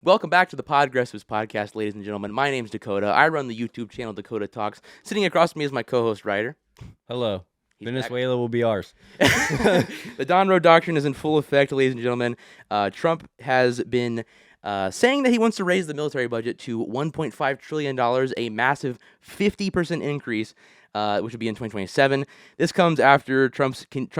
Welcome back to the Podgressives podcast, ladies and gentlemen. My name's Dakota. I run the YouTube channel Dakota Talks. Sitting across from me is my co-host, Ryder. Hello. He's Venezuela will be ours. The Don Road Doctrine is in full effect, ladies and gentlemen. Trump has been saying that he wants to raise the military budget to $1.5 trillion, a massive 50% increase, which would be in 2027. This comes after Trump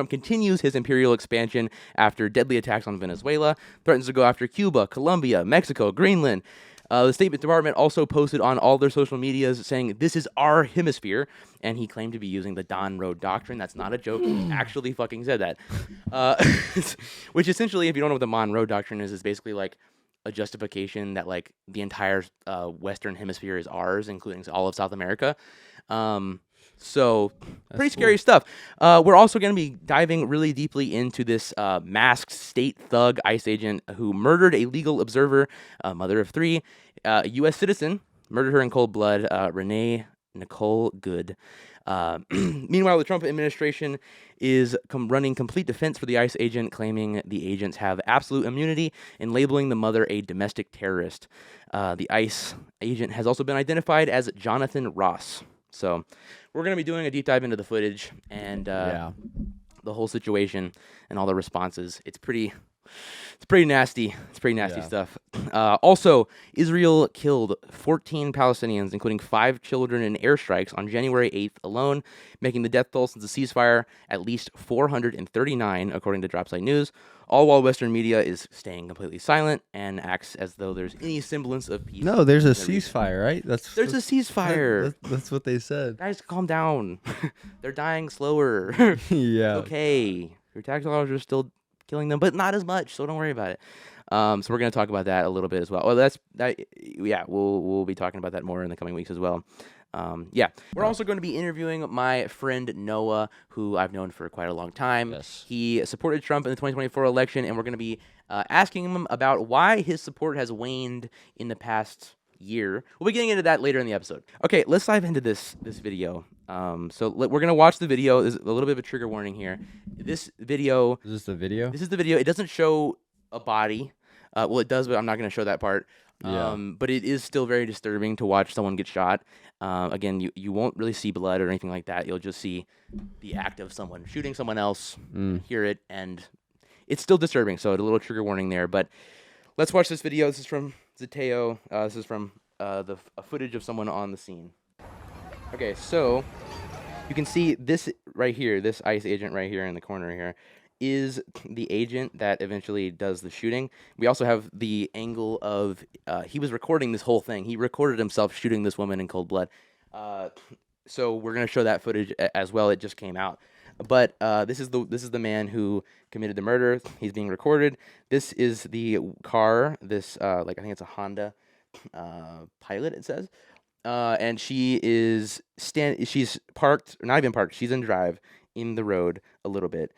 continues his imperial expansion after deadly attacks on Venezuela, threatens to go after Cuba, Colombia, Mexico, Greenland. The State Department also posted on all their social medias saying, "This is our hemisphere," and he claimed to be using the Don Road Doctrine. That's not a joke. He actually fucking said that. Which essentially, if you don't know what the Monroe Doctrine is basically like a justification that like the entire Western Hemisphere is ours, including all of South America. So pretty scary stuff. We're also going to be diving really deeply into this masked state thug ICE agent who murdered a legal observer, a mother of three, a U.S. citizen, murdered her in cold blood, Renee Nicole Good. Meanwhile, the Trump administration is running complete defense for the ICE agent, claiming the agents have absolute immunity and labeling the mother a domestic terrorist. The ICE agent has also been identified as Jonathan Ross. So we're going to be doing a deep dive into the footage and the whole situation and all the responses. It's pretty nasty. It's pretty nasty stuff. Also, Israel killed 14 Palestinians, including 5 children in airstrikes on January 8th alone, making the death toll since the ceasefire at least 439, according to Dropsite News, all while Western media is staying completely silent and acts as though there's any semblance of peace. No, there's a ceasefire, right? There's a ceasefire. That's what they said. Guys, calm down. They're dying slower. Yeah. Okay. Your tax dollars are still killing them, but not as much, so don't worry about it. So we're going to talk about that a little bit as well. Well, we'll be talking about that more in the coming weeks as well. We're also going to be interviewing my friend Noah, who I've known for quite a long time. Yes. He supported Trump in the 2024 election, and we're going to be asking him about why his support has waned in the past year. We'll be getting into that later in the episode. Okay, let's dive into this video. We're going to watch the video. There's a little bit of a trigger warning here. This video... Is this the video? This is the video. It doesn't show a body. Well, it does, but I'm not going to show that part. But it is still very disturbing to watch someone get shot. Again, you won't really see blood or anything like that. You'll just see the act of someone shooting someone else, hear it, and it's still disturbing. So a little trigger warning there. But let's watch this video. This is from Zateo. This is from the footage of someone on the scene. Okay, so you can see this right here, this ICE agent right here in the corner here, is the agent that eventually does the shooting. We also have the angle of he was recording this whole thing. He recorded himself shooting this woman in cold blood. So we're gonna show that footage as well. It just came out. But this is the man who committed the murder. He's being recorded. This is the car. This I think it's a Honda Pilot. It says. And she's parked, or not even parked, she's in drive in the road a little bit.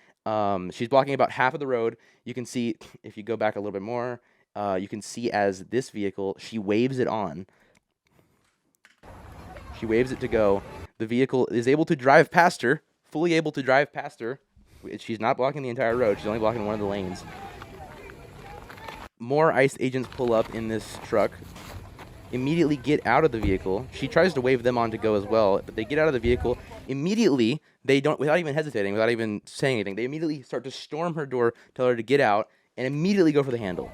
She's blocking about half of the road. You can see, if you go back a little bit more, you can see as this vehicle, she waves it on. She waves it to go. The vehicle is able to drive past her, fully able to drive past her. She's not blocking the entire road. She's only blocking one of the lanes. More ICE agents pull up in this truck. Immediately get out of the vehicle. She tries to wave them on to go as well, but they get out of the vehicle. Immediately, they don't, without even hesitating, without even saying anything, they immediately start to storm her door, tell her to get out, and immediately go for the handle.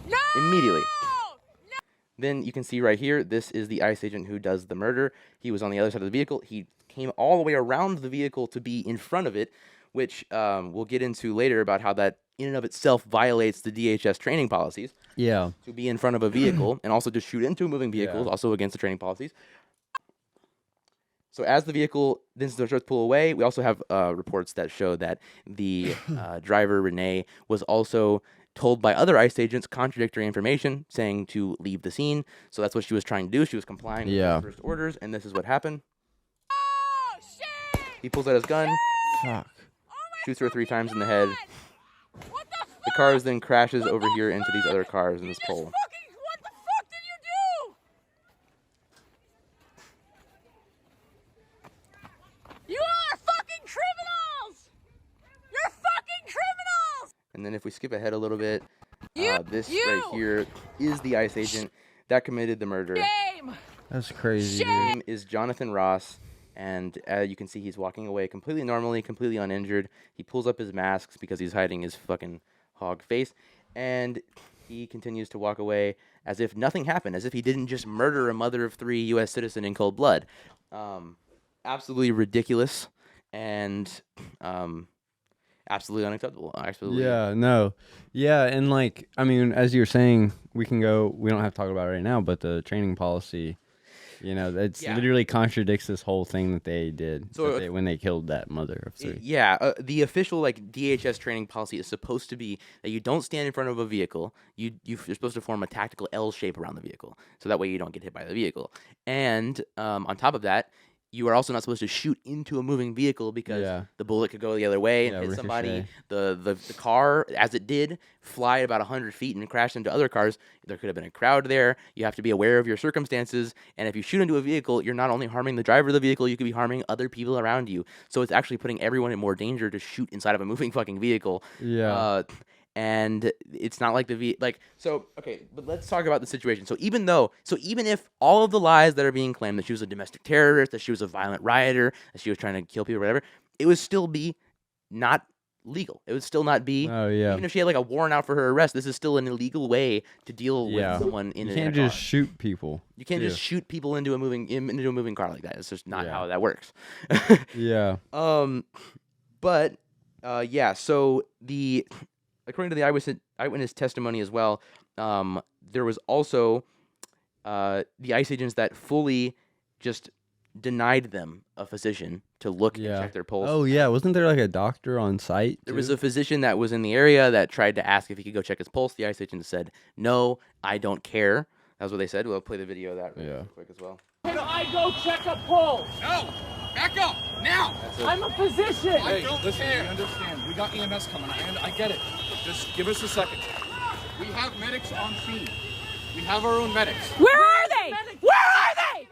No! Immediately. No! Then you can see right here, this is the ICE agent who does the murder. He was on the other side of the vehicle. He came all the way around the vehicle to be in front of it, which we'll get into later about how that in and of itself violates the DHS training policies. Yeah. To be in front of a vehicle and also to shoot into moving vehicles, also against the training policies. So as the vehicle then starts to pull away, we also have reports that show that the driver, Renee, was also told by other ICE agents contradictory information, saying to leave the scene. So that's what she was trying to do. She was complying with the first orders, and this is what happened. Oh, shit! He pulls out his gun, shoots her 3 times in the head. The car then crashes over here into these other cars in this pole. What the fuck did you do? You are fucking criminals! You're fucking criminals! And then if we skip ahead a little bit, this right here is the ICE agent that committed the murder. Game. That's crazy, dude. His name is Jonathan Ross, and you can see he's walking away completely normally, completely uninjured. He pulls up his masks because he's hiding his fucking hog face, and he continues to walk away as if nothing happened, as if he didn't just murder a mother of 3 U.S. citizen in cold blood. Absolutely ridiculous, and absolutely unacceptable. Absolutely. Yeah, no. Yeah, and like, I mean, as you were saying, we don't have to talk about it right now, but the training policy, that's Yeah. literally contradicts this whole thing that they did So, when they killed that mother of 3. Yeah, the official DHS training policy is supposed to be that you don't stand in front of a vehicle. You're supposed to form a tactical L shape around the vehicle, so that way you don't get hit by the vehicle. And on top of that, you are also not supposed to shoot into a moving vehicle because the bullet could go the other way and hit somebody. ricochet. The car, as it did, fly about 100 feet and crash into other cars. There could have been a crowd there. You have to be aware of your circumstances. And if you shoot into a vehicle, you're not only harming the driver of the vehicle, you could be harming other people around you. So it's actually putting everyone in more danger to shoot inside of a moving fucking vehicle. Yeah. And it's not like okay, but let's talk about the situation. So even if all of the lies that are being claimed, that she was a domestic terrorist, that she was a violent rioter, that she was trying to kill people or whatever, it would still be not legal. It would still not be, Oh, yeah. even if she had like a warrant out for her arrest, this is still an illegal way to deal with someone in You a can't car. just shoot people. You can't just shoot people into a moving car like that. It's just not how that works. Yeah. But so according to the eyewitness testimony as well, there was also the ICE agents that fully just denied them a physician to look and check their pulse. Oh, yeah. Wasn't there like a doctor on site? There was a physician that was in the area that tried to ask if he could go check his pulse. The ICE agent said, "No, I don't care." That's what they said. We'll play the video of that real quick as well. Can I go check a pulse? No! Back up! Now! I'm a physician. Hey, listen, we understand. We got EMS coming. I get it. Just give us a second. We have medics on scene. We have our own medics. Where are they? Where are they?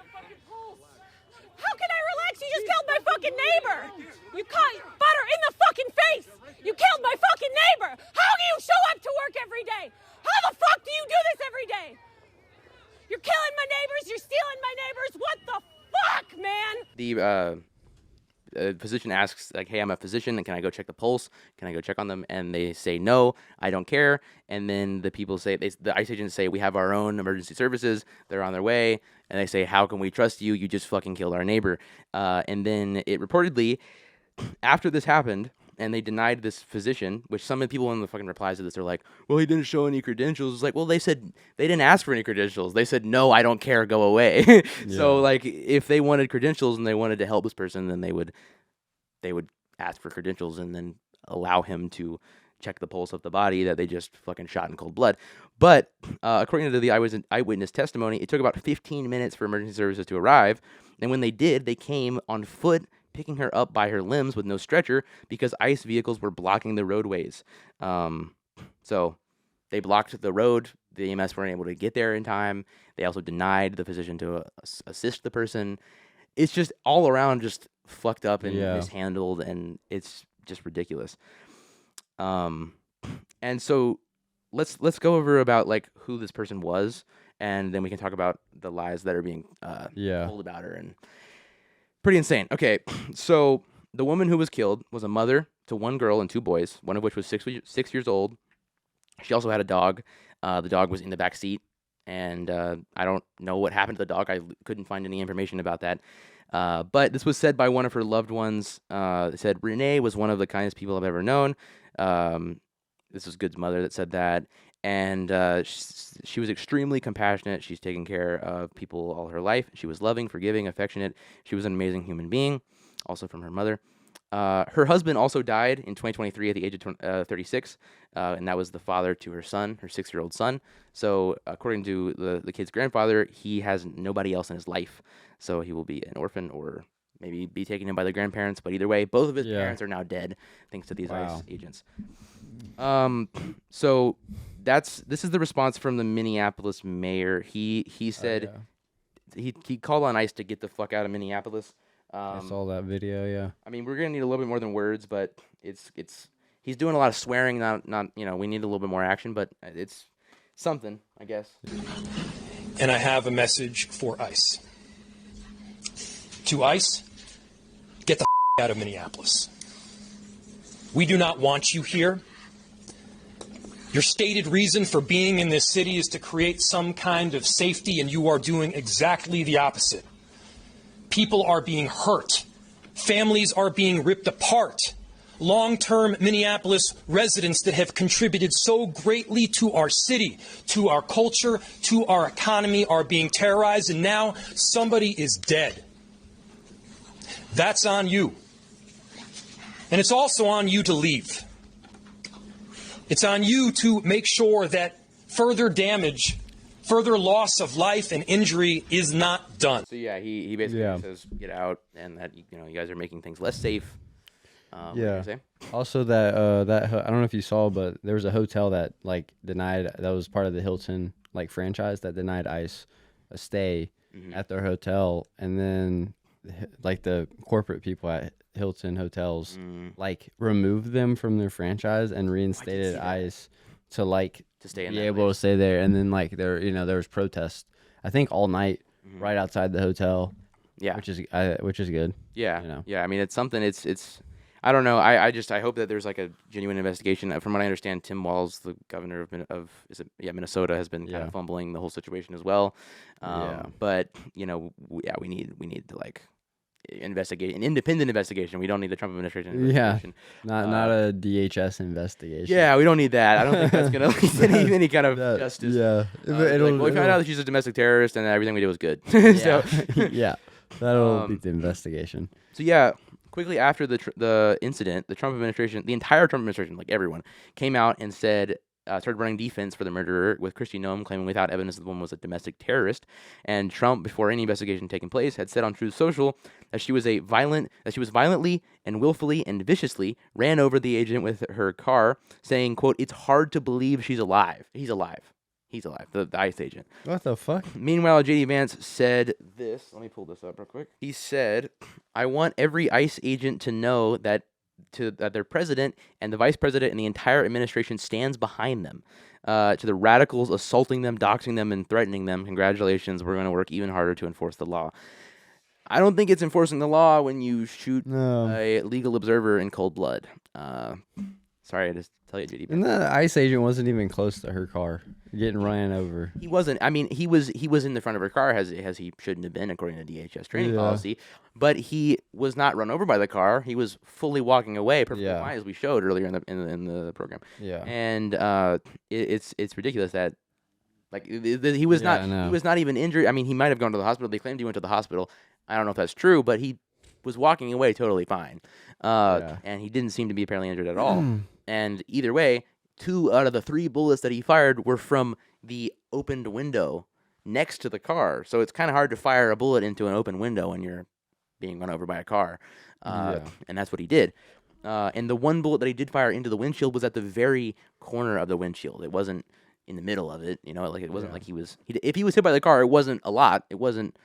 How can I relax? You just killed my fucking neighbor. You caught butter in the fucking face. You killed my fucking neighbor. How do you show up to work every day? How the fuck do you do this every day? You're killing my neighbors. You're stealing my neighbors. What the fuck, man? The physician asks, like, "Hey, I'm a physician, and can I go check the pulse? Can I go check on them?" And they say, "No, I don't care." And then the people say, the ICE agents say, "We have our own emergency services. They're on their way." And they say, "How can we trust you? You just fucking killed our neighbor." And then it reportedly, after this happened, and they denied this physician, which some of the people in the fucking replies to this are like, "Well, he didn't show any credentials." It's like, well, they said they didn't ask for any credentials. They said, "No, I don't care, go away." So like, if they wanted credentials and they wanted to help this person, then they would ask for credentials and then allow him to check the pulse of the body that they just fucking shot in cold blood. But according to the eyewitness testimony, it took about 15 minutes for emergency services to arrive, and when they did, they came on foot, picking her up by her limbs with no stretcher because ICE vehicles were blocking the roadways. So they blocked the road. The EMS weren't able to get there in time. They also denied the physician to assist the person. It's just all around just fucked up and mishandled, and it's just ridiculous. And so let's go over about like who this person was, and then we can talk about the lies that are being told about her. And pretty insane. Okay, so the woman who was killed was a mother to 1 girl and 2 boys, one of which was 6 years old. She also had a dog. The dog was in the back seat, and I don't know what happened to the dog. I couldn't find any information about that. But this was said by one of her loved ones. It said, "Renee was one of the kindest people I've ever known." This was Good's mother that said that. And she was extremely compassionate. She's taken care of people all her life. She was loving, forgiving, affectionate. She was an amazing human being, also from her mother. Her husband also died in 2023 at the age of 36, and that was the father to her son, her 6-year-old son. So according to the kid's grandfather, he has nobody else in his life. So he will be an orphan or maybe be taken in by the grandparents. But either way, both of his parents are now dead thanks to these ICE agents. So this is the response from the Minneapolis mayor. He said he called on ICE to get the fuck out of Minneapolis. I saw that video. Yeah. I mean, we're gonna need a little bit more than words, but he's doing a lot of swearing. Not we need a little bit more action, but it's something, I guess. And I have a message for ICE. To ICE, get the out of Minneapolis. We do not want you here. Your stated reason for being in this city is to create some kind of safety, and you are doing exactly the opposite. People are being hurt. Families are being ripped apart. Long-term Minneapolis residents that have contributed so greatly to our city, to our culture, to our economy are being terrorized, and now somebody is dead. That's on you. And it's also on you to leave. It's on you to make sure that further damage, further loss of life and injury is not done. So yeah, he basically says get out, and that you guys are making things less safe. What were you gonna say? Also, that I don't know if you saw, but there was a hotel that like denied, that was part of the Hilton like franchise, that denied ICE a stay at their hotel, and then like the corporate people at Hilton hotels like removed them from their franchise and reinstated ICE to like To stay in be that able place. to stay there. And then like there was protests, I think all night right outside the hotel. Yeah. which is good. Yeah, you know. yeah. I mean, it's something. It's. I don't know. I hope that there's like a genuine investigation. From what I understand, Tim Walz, the governor of Minnesota, has been kind of fumbling the whole situation as well. But we need to like investigate an independent investigation. We don't need the Trump administration investigation. Not a DHS investigation. Yeah, we don't need that. I don't think that's gonna lead to any kind of justice. Yeah, We found out that she's a domestic terrorist, and everything we did was good. Yeah. So, yeah, that'll be the investigation. So yeah, quickly after the incident, the entire Trump administration, like everyone, came out and said, started running defense for the murderer, with Kristi Noem claiming without evidence that the woman was a domestic terrorist. And Trump, before any investigation taking place, had said on Truth Social that she was violently and willfully and viciously ran over the agent with her car, saying, quote, "It's hard to believe she's alive." He's alive. The ICE agent. What the fuck? Meanwhile, J.D. Vance said this. Let me pull this up real quick. He said, "I want every ICE agent to know that their president and the vice president and the entire administration stands behind them. To the radicals assaulting them, doxing them, and threatening them, congratulations. We're going to work even harder to enforce the law." I don't think it's enforcing the law when you shoot a legal observer in cold blood. Sorry to tell you, J.D. And the ICE agent wasn't even close to her car, getting ran over. He wasn't. I mean, he was in the front of her car as he shouldn't have been, according to DHS training policy. But he was not run over by the car. He was fully walking away, perfectly fine, as we showed earlier in the program. Yeah. And it's ridiculous that he was not even injured. I mean, he might have gone to the hospital. They claimed he went to the hospital. I don't know if that's true, but he was walking away totally fine. And he didn't seem to be apparently injured at all. And either way, 2 out of the 3 bullets that he fired were from the opened window next to the car. So it's kind of hard to fire a bullet into an open window when you're being run over by a car. And that's what he did. And the one bullet that he did fire into the windshield was at the very corner of the windshield. It wasn't in the middle of it. It wasn't like if he was hit by the car, it wasn't a lot. It wasn't,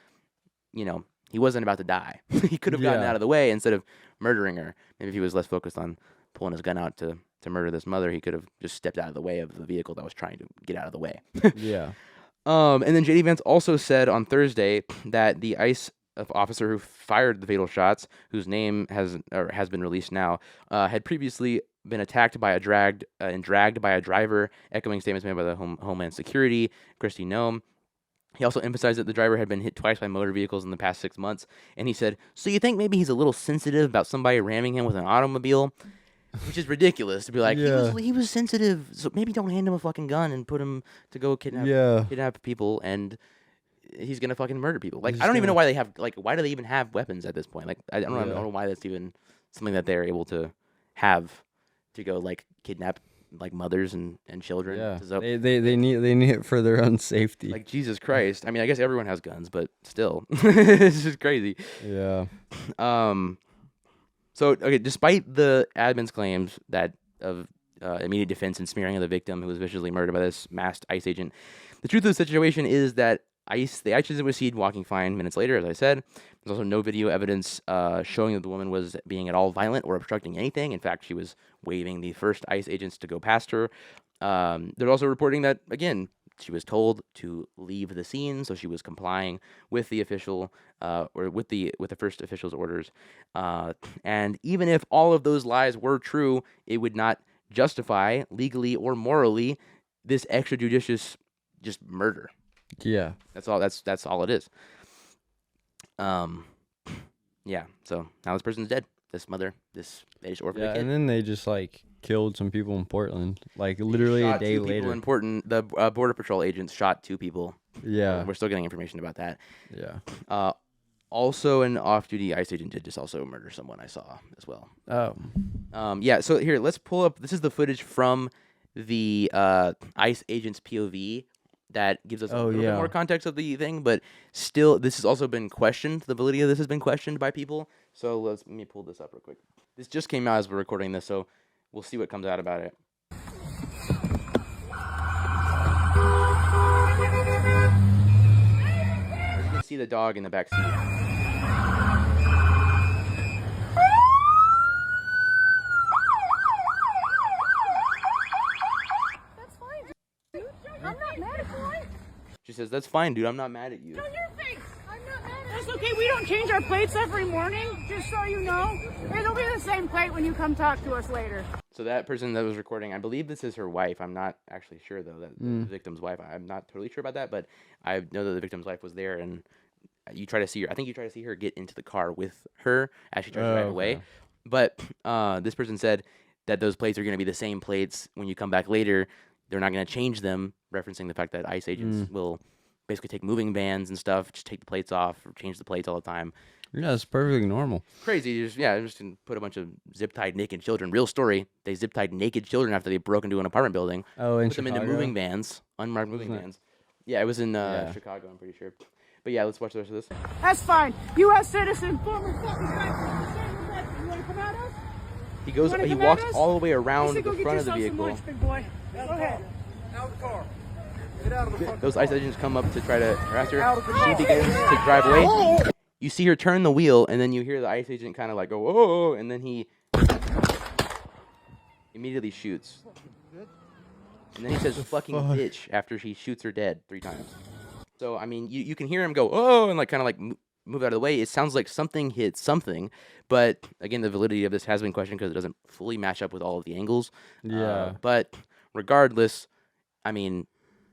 he wasn't about to die. He could have gotten out of the way instead of murdering her. Maybe if he was less focused on pulling his gun out to murder this mother, he could have just stepped out of the way of the vehicle that was trying to get out of the way. And then J.D. Vance also said on Thursday that the ICE officer who fired the fatal shots, whose name has been released now, had previously been attacked by dragged by a driver, echoing statements made by the Homeland Security, Kristi Noem. He also emphasized that the driver had been hit twice by motor vehicles in the past 6 months. And he said, "So you think maybe he's a little sensitive about somebody ramming him with an automobile?" Which is ridiculous to be like, he was sensitive, so maybe don't hand him a fucking gun and put him to go kidnap people, and he's gonna fucking murder people. Like, I don't even know why they have, why do they even have weapons at this point? Like, I don't know why that's even something that they're able to have to go, kidnap, mothers and children. Yeah, So, they need it for their own safety. like, Jesus Christ. I mean, I guess everyone has guns, but still. It's just crazy. Yeah. So, okay, despite the admin's claims of immediate defense and smearing of the victim who was viciously murdered by this masked ICE agent, the truth of the situation is that the ICE agent was seen walking fine minutes later, as I said. There's also no video evidence showing that the woman was being at all violent or obstructing anything. In fact, she was waving the first ICE agents to go past her. There's also reporting that, again, she was told to leave the scene, so she was complying with the official or with the first official's orders. And even if all of those lies were true, it would not justify legally or morally this extrajudicious just murder. Yeah. That's all. That's all it is. Yeah. So now this person's dead. This mother, this aged orphan Yeah, kid. and then they just like killed some people in Portland, like literally a Shot day two people later. important. The Border Patrol agents shot 2 people. Yeah, We're still getting information about that. yeah. Also, an off-duty ICE agent did just also murder someone I saw as well. Oh, Yeah, so here, let's pull up. This is the footage from the ICE agent's POV that gives us a Oh, little bit yeah. more context of the thing, but still, this has also been questioned. The validity of this has been questioned by people. So let me pull this up real quick. This just came out as we're recording this, so we'll see what comes out about it. You can see the dog in the back seat. That's fine, dude. I'm not mad at you. She says, "That's fine, dude. I'm not mad at you." On your face. I'm not mad at you. That's okay. We don't change our plates every morning, just so you know. It'll be the same plate when you come talk to us later. So that person that was recording, I believe this is her wife. I'm not actually sure though. That the victim's wife. I'm not totally sure about that, but I know that the victim's wife was there, and you try to see her. I think you try to see her get into the car with her as she tries to drive away. okay. But this person said that those plates are going to be the same plates when you come back later. They're not going to change them, referencing the fact that ICE agents will basically take moving vans and stuff, just take the plates off, or change the plates all the time. yeah, it's perfectly normal. Crazy. Just gonna put a bunch of zip-tied naked children. Real story. They zip-tied naked children after they broke into an apartment building. Oh, in Put them into Chicago? moving vans, unmarked moving Wasn't it- vans. Yeah, it was in Yeah. Chicago, I'm pretty sure. But yeah, let's watch the rest of this. That's fine. U.S. citizen, former fucking veteran. You want to come at us? He goes. wanna He come at walks us? all the way I around said the go get front of the yourself some vehicle. lunch, big boy. Go ahead. Out of the car. Get out of the fucking Those ICE agents come up to try to harass her. Out of the She car. begins to drive away. You see her turn the wheel, and then you hear the ICE agent kind of like go, "Oh!" and then he immediately shoots. And then he says "fucking fuck? bitch" after he shoots her dead 3 times. So I mean, you can hear him go "oh" and like kind of like move out of the way. It sounds like something hit something, but again, the validity of this has been questioned because it doesn't fully match up with all of the angles. Yeah. But regardless, I mean,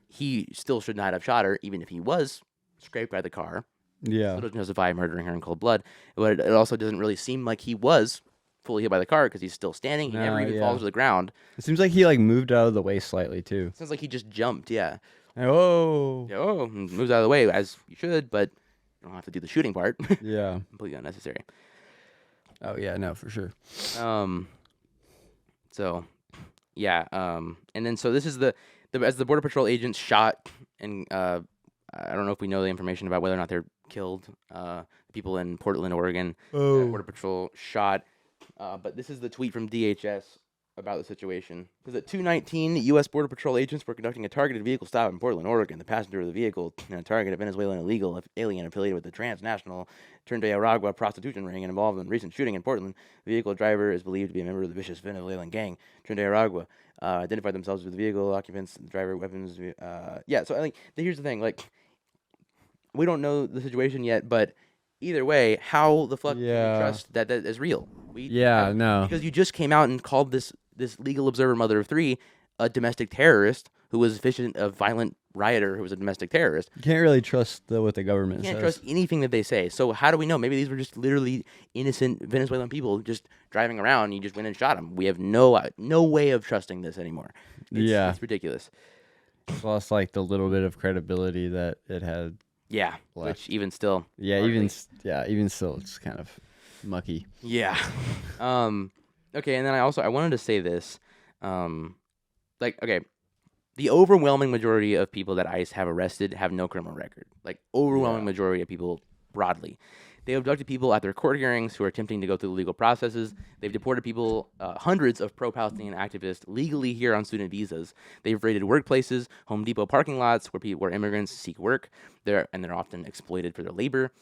he still should not have shot her, even if he was scraped by the car. Yeah. Still doesn't justify murdering her in cold blood. But it also doesn't really seem like he was fully hit by the car because he's still standing. He never No, even yeah. falls to the ground. It seems like he like moved out of the way slightly too. Sounds like he just jumped. Yeah. Oh. Yeah, oh, and moves out of the way as you should, but you don't have to do the shooting part. Yeah. Completely unnecessary. Oh yeah, no, for sure. So, yeah. And then so this is the as the Border Patrol agents shot, and I don't know if we know the information about whether or not they're killed. People in Portland, Oregon, Border Patrol shot. But this is the tweet from DHS about the situation. It says at 2:19, U.S. Border Patrol agents were conducting a targeted vehicle stop in Portland, Oregon. The passenger of the vehicle, a target, a Venezuelan illegal alien affiliated with the transnational Tren de Aragua prostitution ring and involved in recent shooting in Portland. The vehicle driver is believed to be a member of the vicious Venezuelan gang, Tren de Aragua. Identified themselves with the vehicle occupants, the driver, weapons. Yeah, so I think here's the thing. Like, we don't know the situation yet, but either way, how the fuck do Yeah. we trust that is real? Yeah, no. Because you just came out and called this legal observer mother of 3 a domestic terrorist who was a violent rioter who was a domestic terrorist. You can't really trust what the government You can't says. trust anything that they say. So how do we know? Maybe these were just literally innocent Venezuelan people just driving around and you just went and shot them. We have no way of trusting this anymore. Yeah. It's ridiculous. It's lost like the little bit of credibility that it had. Yeah, Left. which even still. Yeah, hardly. even still, it's kind of mucky. Yeah. Okay, and then I wanted to say this. Okay, the overwhelming majority of people that ICE have arrested have no criminal record. Like, overwhelming majority of people broadly. They abducted people at their court hearings who are attempting to go through the legal processes. They've deported people, hundreds of pro-Palestinian activists, legally here on student visas. They've raided workplaces, Home Depot parking lots where immigrants seek work. They're often exploited for their labor.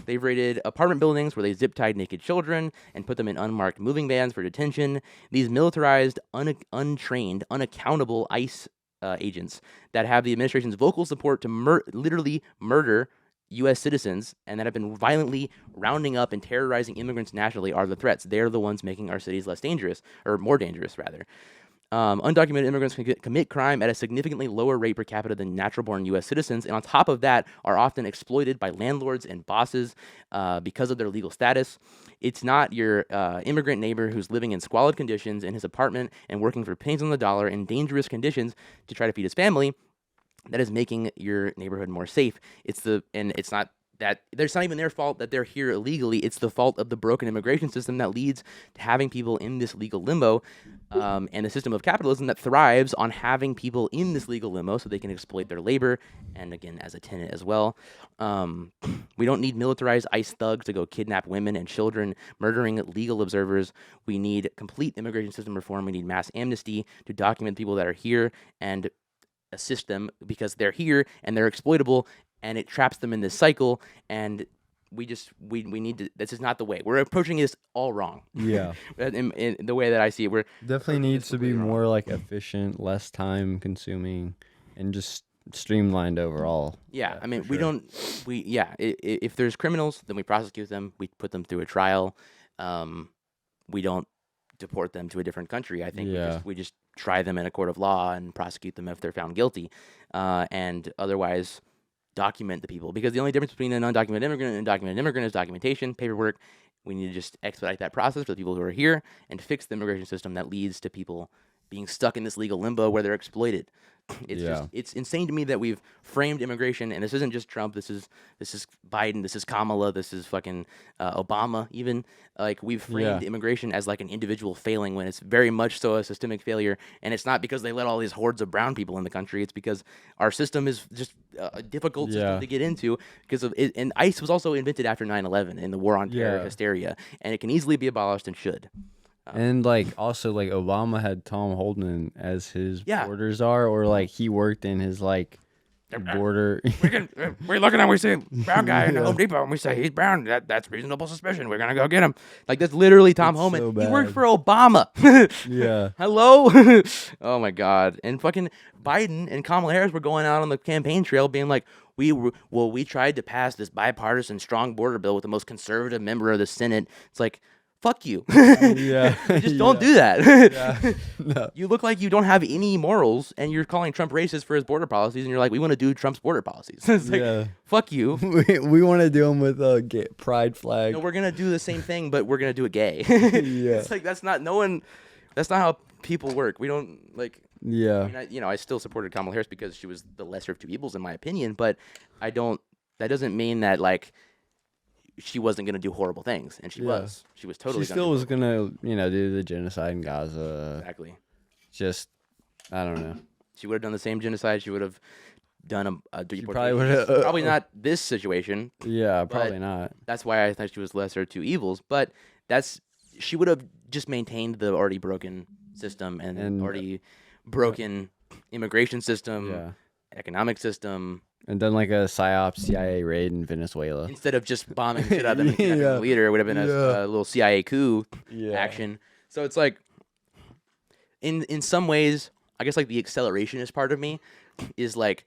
They've raided apartment buildings where they zip-tied naked children and put them in unmarked moving vans for detention. These militarized, untrained, unaccountable ICE agents that have the administration's vocal support to literally murder U.S. citizens and that have been violently rounding up and terrorizing immigrants nationally are the threats. They're the ones making our cities less dangerous, or more dangerous, rather. Undocumented immigrants can commit crime at a significantly lower rate per capita than natural-born U.S. citizens, and on top of that, are often exploited by landlords and bosses because of their legal status. It's not your immigrant neighbor who's living in squalid conditions in his apartment and working for pennies on the dollar in dangerous conditions to try to feed his family that is making your neighborhood more safe. It's not that there's not even their fault that they're here illegally. It's the fault of the broken immigration system that leads to having people in this legal limbo, and the system of capitalism that thrives on having people in this legal limbo so they can exploit their labor, and again, as a tenant as well. We don't need militarized ICE thugs to go kidnap women and children, murdering legal observers. We need complete immigration system reform. We need mass amnesty to document people that are here and assist them because they're here and they're exploitable, and it traps them in this cycle. And we need to. This is not the way. We're approaching this all wrong. Yeah. in the way that I see it, we're Definitely needs to be more like efficient, less time consuming, and just streamlined overall. Yeah, I mean, for sure. if there's criminals, then we prosecute them. We put them through a trial. We don't deport them to a different country. I think we just try them in a court of law and prosecute them if they're found guilty, and otherwise document the people. Because the only difference between an undocumented immigrant and an undocumented immigrant is documentation, paperwork. We need to just expedite that process for the people who are here and fix the immigration system that leads to people being stuck in this legal limbo where they're exploited. It's insane to me that we've framed immigration, and this isn't just Trump. This is Biden. This is Kamala. This is fucking Obama. Even like we've framed immigration as like an individual failing when it's very much so a systemic failure. And it's not because they let all these hordes of brown people in the country. It's because our system is just a difficult system to get into because of it. And ICE was also invented after 9/11 in the war on terror hysteria, and it can easily be abolished and should. And like also like Obama had Tom Holden as his borders czar, or like he worked in his like border. We're looking at, we see brown guy in the Home Depot, and we say he's brown. That's reasonable suspicion. We're gonna go get him. Like that's literally Tom Homan. so He worked bad. for Obama. Yeah. Hello. Oh my God. And fucking Biden and Kamala Harris were going out on the campaign trail, being like, we tried to pass this bipartisan strong border bill with the most conservative member of the Senate. It's like, fuck you. Yeah. Just don't do that. Yeah. No. You look like you don't have any morals, and you're calling Trump racist for his border policies, and you're like, we want to do Trump's border policies. It's like, fuck you. We want to do them with a pride flag. No, we're gonna do the same thing, but we're gonna do it gay. Yeah. It's like that's not how people work. We don't like. Yeah. I mean, I still supported Kamala Harris because she was the lesser of two evils in my opinion, but I don't. That doesn't mean that like she wasn't gonna do horrible things, and she was. She was totally. She still was gonna, do the genocide in Gaza. Exactly. Just, I don't know. She would have done the same genocide. She would have done a deportation. probably would've, probably not this situation. Yeah, probably not. That's why I thought she was lesser of two evils. But she would have just maintained the already broken system and already broken immigration system, economic system. And done like a PSYOP CIA raid in Venezuela. Instead of just bombing shit out of the leader, it would have been a little CIA coup action. So it's like, in some ways, I guess like the accelerationist part of me is like,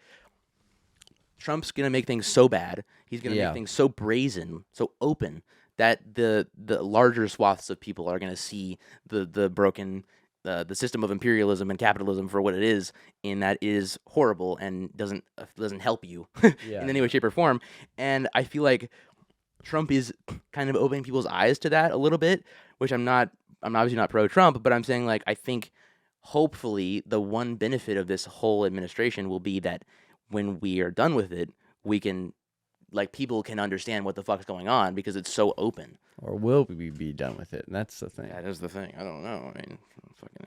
Trump's gonna make things so bad. He's gonna make things so brazen, so open that the larger swaths of people are gonna see the broken. The system of imperialism and capitalism for what it is, and that is horrible and doesn't help you in any way, shape, or form. And I feel like Trump is kind of opening people's eyes to that a little bit, which I'm obviously not pro-Trump, but I'm saying like I think hopefully the one benefit of this whole administration will be that when we are done with it, we can people can understand what the fuck's going on because it's so open. Or will we be done with it? And that's the thing. That is the thing. I don't know. I mean, fucking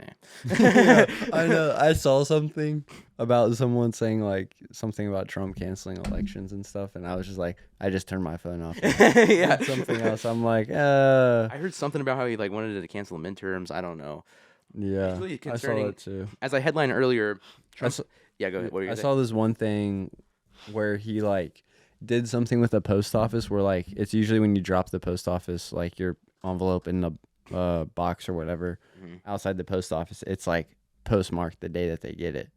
I know. I saw something about someone saying like something about Trump canceling elections and stuff, and I was just like, I just turned my phone off. Yeah. Something else. I'm like, I heard something about how he wanted to cancel the midterms. I don't know. Yeah. It's really I saw concerning. that too. As I headlined earlier, Trump. Yeah, go ahead. What were you I gonna saw this one thing where he did something with the post office where it's usually when you drop the post office your envelope in the box or whatever outside the post office, it's postmarked the day that they get it.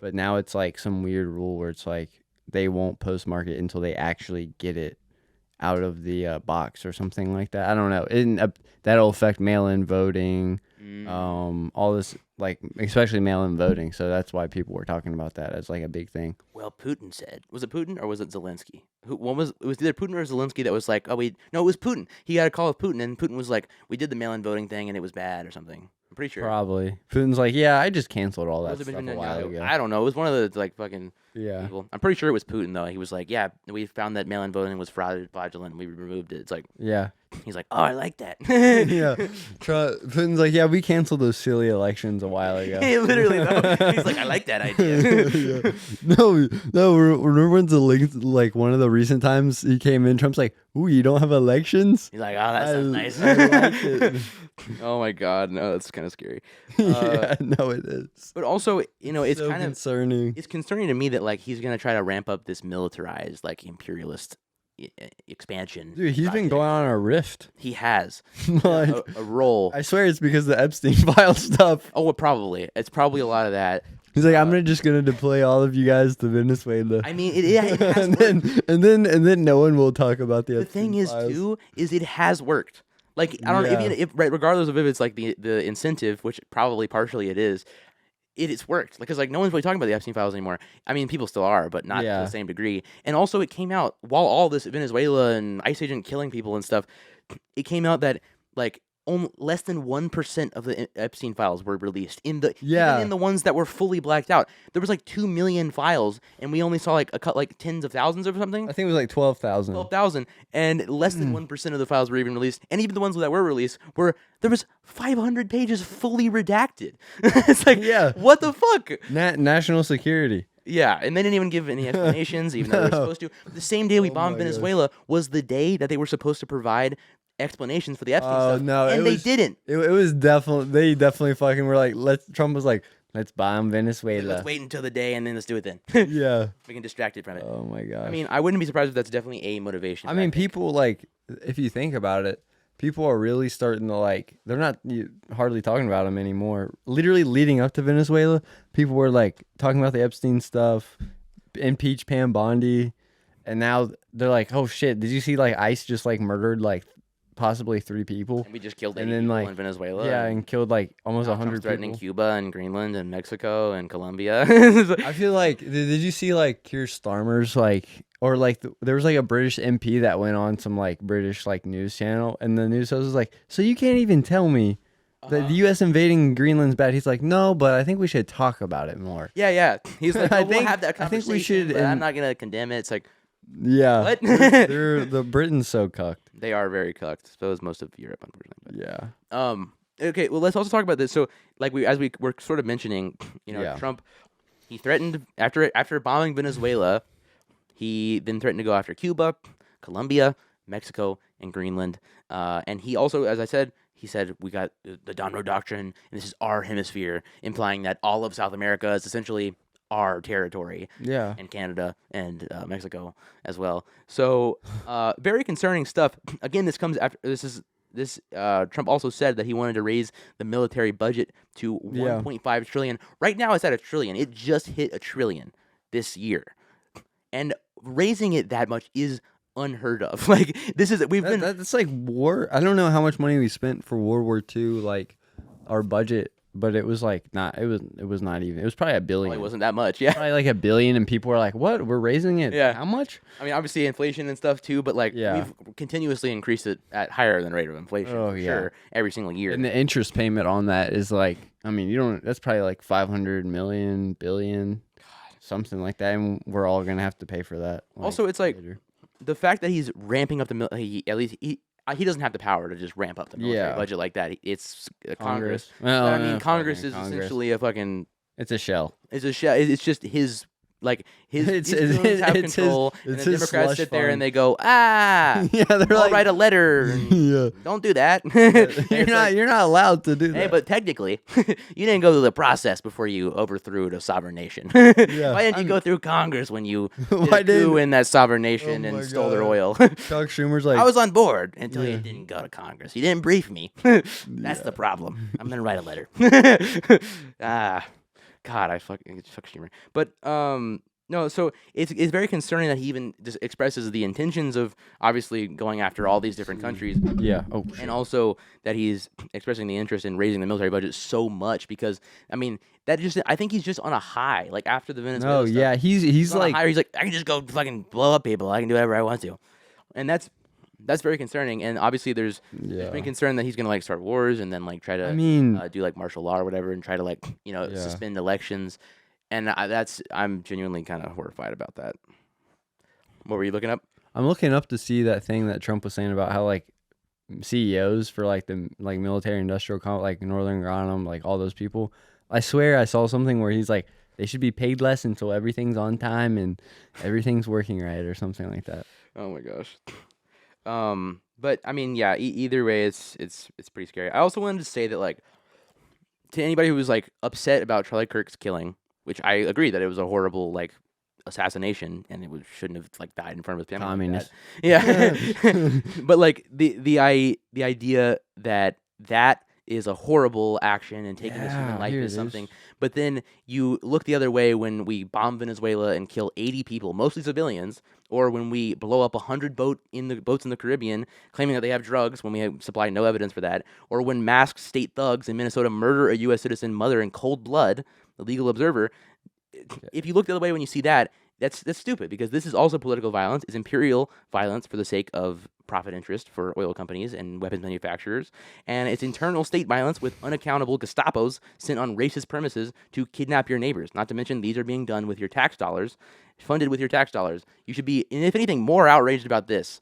But now it's like some weird rule where it's like they won't postmark it until they actually get it out of the box or something like that. I don't know. That'll affect mail-in voting, all this, like especially mail-in voting. So that's why people were talking about that as like a big thing. Well, Putin said, was it Putin or was it Zelensky? It was either Putin or Zelensky that was like, no, it was Putin. He got a call of Putin, and Putin was like, we did the mail-in voting thing, and it was bad or something. I'm pretty sure. Probably. Putin's like, yeah, I just canceled all that Was it stuff a Benjamin while Netanyahu? ago. I don't know. It was one of the like fucking Yeah. people. I'm pretty sure it was Putin though. He was like, yeah, we found that mail-in voting was fraudulent. We removed it. It's like Yeah. he's like, oh, I like that. Yeah. Putin's like, yeah, we canceled those silly elections a while ago. He literally though. He's like, I like that idea. Yeah. No. Remember when like one of the recent times he came in, Trump's like, "Ooh, you don't have elections?" He's like, oh, that sounds nice. I like it. Oh my god, no, that's kind of scary. Yeah, no, it is. But also, it's So kind of concerning. it's concerning to me that like he's gonna try to ramp up this militarized like imperialist expansion. Dude, he's been project. going on a rift. He has Like, a role. I swear it's because of the Epstein file stuff. Oh, probably. It's probably a lot of that. He's like, I'm just gonna deploy all of you guys to Venezuela. I mean, it has and worked. then no one will talk about the. The Epstein thing is, files. too, is it has worked. Like I don't know Yeah. if right, regardless of if it's like the incentive, which probably partially it is. It's worked because like no one's really talking about the Epstein files anymore. I mean, people still are, but not to Yeah. the same degree. And also, it came out while all this Venezuela and ICE agent killing people and stuff. It came out that like less than 1% of the Epstein files were released even in the ones that were fully blacked out. There was like 2 million files, and we only saw like like tens of thousands or something. I think it was like 12,000. 12,000, and less than 1% of the files were even released. And even the ones that were released there was 500 pages fully redacted. It's like, Yeah. what the fuck? National security. Yeah, and they didn't even give any explanations, even though they were supposed to. The same day we bombed my gosh. Venezuela was the day that they were supposed to provide explanations for the Epstein Oh stuff, no, and they didn't. It was definitely they definitely fucking were like, Trump was like, let's bomb Venezuela. Let's wait until the day, and then let's do it then. Yeah. We can distract it from it. Oh my gosh. I mean, I wouldn't be surprised if that's definitely a motivation. I mean, people like, if you think about it, people are really starting to like, they're not hardly talking about him anymore. Literally leading up to Venezuela, people were like talking about the Epstein stuff, impeach Pam Bondi, and now they're like, oh shit, did you see like ICE just like murdered like possibly 3 people? we just killed 80 and then, people like, in Venezuela. Yeah, and killed like almost now 100 Trump's threatening people. Cuba and Greenland and Mexico and Colombia. I feel like, did you see like Keir Starmer's like, or like there was like a British MP that went on some like British like news channel, and the news host was like, so you can't even tell me that the U.S. invading Greenland's bad. He's like, no, but I think we should talk about it more. Yeah. He's like, I we'll think- have that I conversation. think we should but I'm in- not gonna condemn it. It's like Yeah. What? They're the Britain's so cucked. they are very cucked. So is most of Europe, unfortunately. Yeah. But, okay, well, let's also talk about this. So, like we were sort of mentioning, Yeah. Trump, he threatened after bombing Venezuela, he then threatened to go after Cuba, Colombia, Mexico, and Greenland. And he also, as I said, he said we got the Donroe Doctrine, and this is our hemisphere, implying that all of South America is essentially our territory. Yeah. And Canada and Mexico as well. So very concerning stuff. Again, this comes after Trump also said that he wanted to raise the military budget to 1.5 trillion. Right now it's at $1 trillion. It just hit $1 trillion this year. And raising it that much is unheard of. Like That's like war. I don't know how much money we spent for World War II, like our budget, but it was like not. It was not even. It was probably $1 billion. It wasn't that much. Yeah. Probably like $1 billion, and people were like, "What? We're raising it? Yeah. How much?" I mean, obviously inflation and stuff too, but like Yeah. we've continuously increased it at higher than rate of inflation. Oh, for yeah. sure, every single year. And the interest payment on that is like, I mean, you don't. That's probably like 500 million, billion, something like that, and we're all gonna have to pay for that. Also, it's like later. the fact that he's ramping up the at least he doesn't have the power to just ramp up the military Yeah. budget like that. It's Congress. Well, But, I mean, yeah, Congress fucking is Congress. essentially a fucking. It's a shell. It's a it's just his. Like his It's- goons have it's his- control, and it's the his Democrats slush sit there and fund. they go, Yeah, they're I'll like, write a letter. And yeah. Don't do that. You're not allowed to do that. Hey, but technically, you didn't go through the process before you overthrew the sovereign nation. Why didn't you go through Congress when you did Why a coup didn't- in that sovereign nation Oh and my stole their God. oil? Chuck Schumer's like, I was on board until Yeah. you didn't go to Congress. You didn't brief me. That's the problem. I'm gonna write a letter. God, I fucking humor. But no, so it's very concerning that he even just expresses the intentions of obviously going after all these different countries, Yeah. Oh, shit. and also that he's expressing the interest in raising the military budget so much because I mean I think he's just on a high like after the Venezuela No, stuff. yeah, he's On a like high, he's like I can just go fucking blow up people. I can do whatever I want to, and that's very concerning. And obviously there's yeah. been concern that he's gonna like start wars and then like try to I mean, do like martial law or whatever and try to like Yeah. suspend elections. And I'm genuinely kind of horrified about that. What were you looking up? I'm looking up to see that thing that Trump was saying about how like CEOs for like the like military industrial like Northern Ireland, like all those people. I swear I saw something where he's like they should be paid less until everything's on time and everything's working right or something like that. Oh my gosh. But I mean, yeah. Either way, it's pretty scary. I also wanted to say that like to anybody who was like upset about Charlie Kirk's killing, which I agree that it was a horrible like assassination and it shouldn't have like died in front of his family. Communist. Like that. Yeah. But like the idea that is a horrible action and taking this human Yeah, life here is it something. is. But then you look the other way when we bomb Venezuela and kill 80 people, mostly civilians, or when we blow up 100 boats in the Caribbean, claiming that they have drugs when we have supply no evidence for that, or when masked state thugs in Minnesota murder a U.S. citizen mother in cold blood, a legal observer. If you look the other way when you see that, that's stupid because this is also political violence. It's imperial violence for the sake of profit interest for oil companies and weapons manufacturers, and it's internal state violence with unaccountable Gestapos sent on racist premises to kidnap your neighbors. Not to mention these are being done with your tax dollars, funded with your tax dollars. You should be, and if anything, more outraged about this.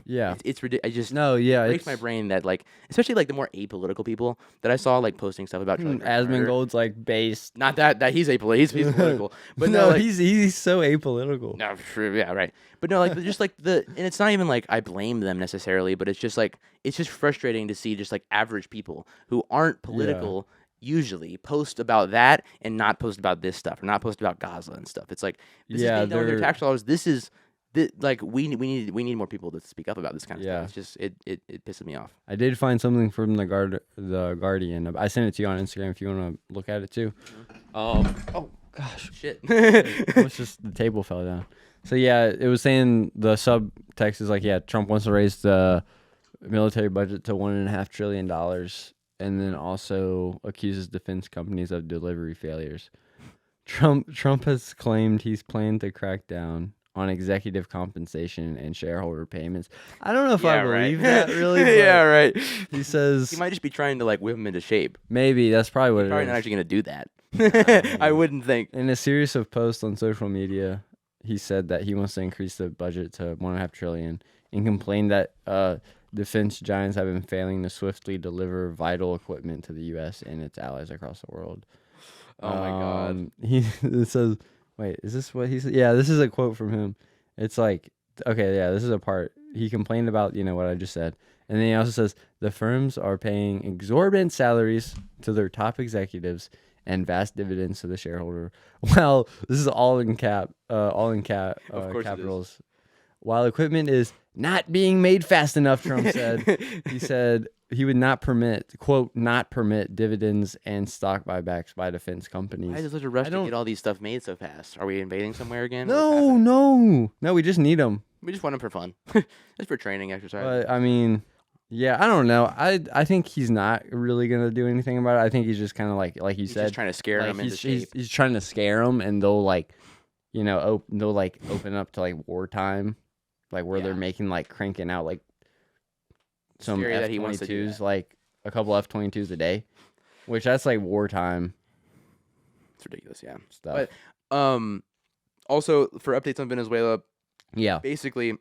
Yeah. It's ridiculous. I just No, yeah, it breaks it's my brain that like, especially like the more apolitical people that I saw like posting stuff about Charlie Kirk's murder. Asmongold's like based. Not that he's apolitical. He's political, but no, like, he's so apolitical. no, sure, yeah, right. But no, like just like and it's not even like I blame them necessarily, but it's just frustrating to see just like average people who aren't political usually post about that and not post about this stuff or not post about Gaza and stuff. It's like this Yeah, is being done with their they're- tax dollars. This is like we need more people to speak up about this kind of Yeah. stuff. It's just it pisses me off. I did find something from the Guardian. I sent it to you on Instagram if you want to look at it too. Oh gosh, Shit. it's just the table fell down. So yeah, it was saying the subtext is like, yeah, Trump wants to raise the military budget to $1.5 trillion, and then also accuses defense companies of delivery failures. Trump has claimed he's planning to crack down on executive compensation and shareholder payments. I don't know if I Yeah, right. believe that really. But yeah, right. He says He might just be trying to like whip him into shape. maybe that's probably what Probably it not is. actually gonna do that. I wouldn't think. In a series of posts on social media, he said that he wants to increase the budget to $1.5 trillion and complained that defense giants have been failing to swiftly deliver vital equipment to the U.S. and its allies across the world. Oh my god. It says, wait, is this what he said? Yeah, this is a quote from him. It's like, okay, yeah, this is a part. He complained about, what I just said. And then he also says, the firms are paying exorbitant salaries to their top executives and vast dividends to the shareholder. Well, this is all in Of course it is. capitals. While equipment is not being made fast enough, Trump said. He said he would not permit dividends and stock buybacks by defense companies. Why is there such a rush to don't- get all these stuff made so fast? Are we invading somewhere again? No, we just need them. We just want them for fun, just for training exercise. But I mean, yeah, I don't know. I think he's not really gonna do anything about it. I think he's just kind of like you He's said, just trying to scare like, them into he's, shape. he's trying to scare them, and they'll they'll like open up to like wartime, like where they're Yeah. making like cranking out like some Scary that he wants to do F-22s, that. like a couple F-22s a day, which that's like wartime It's ridiculous, yeah. stuff. But also for updates on Venezuela, yeah, basically,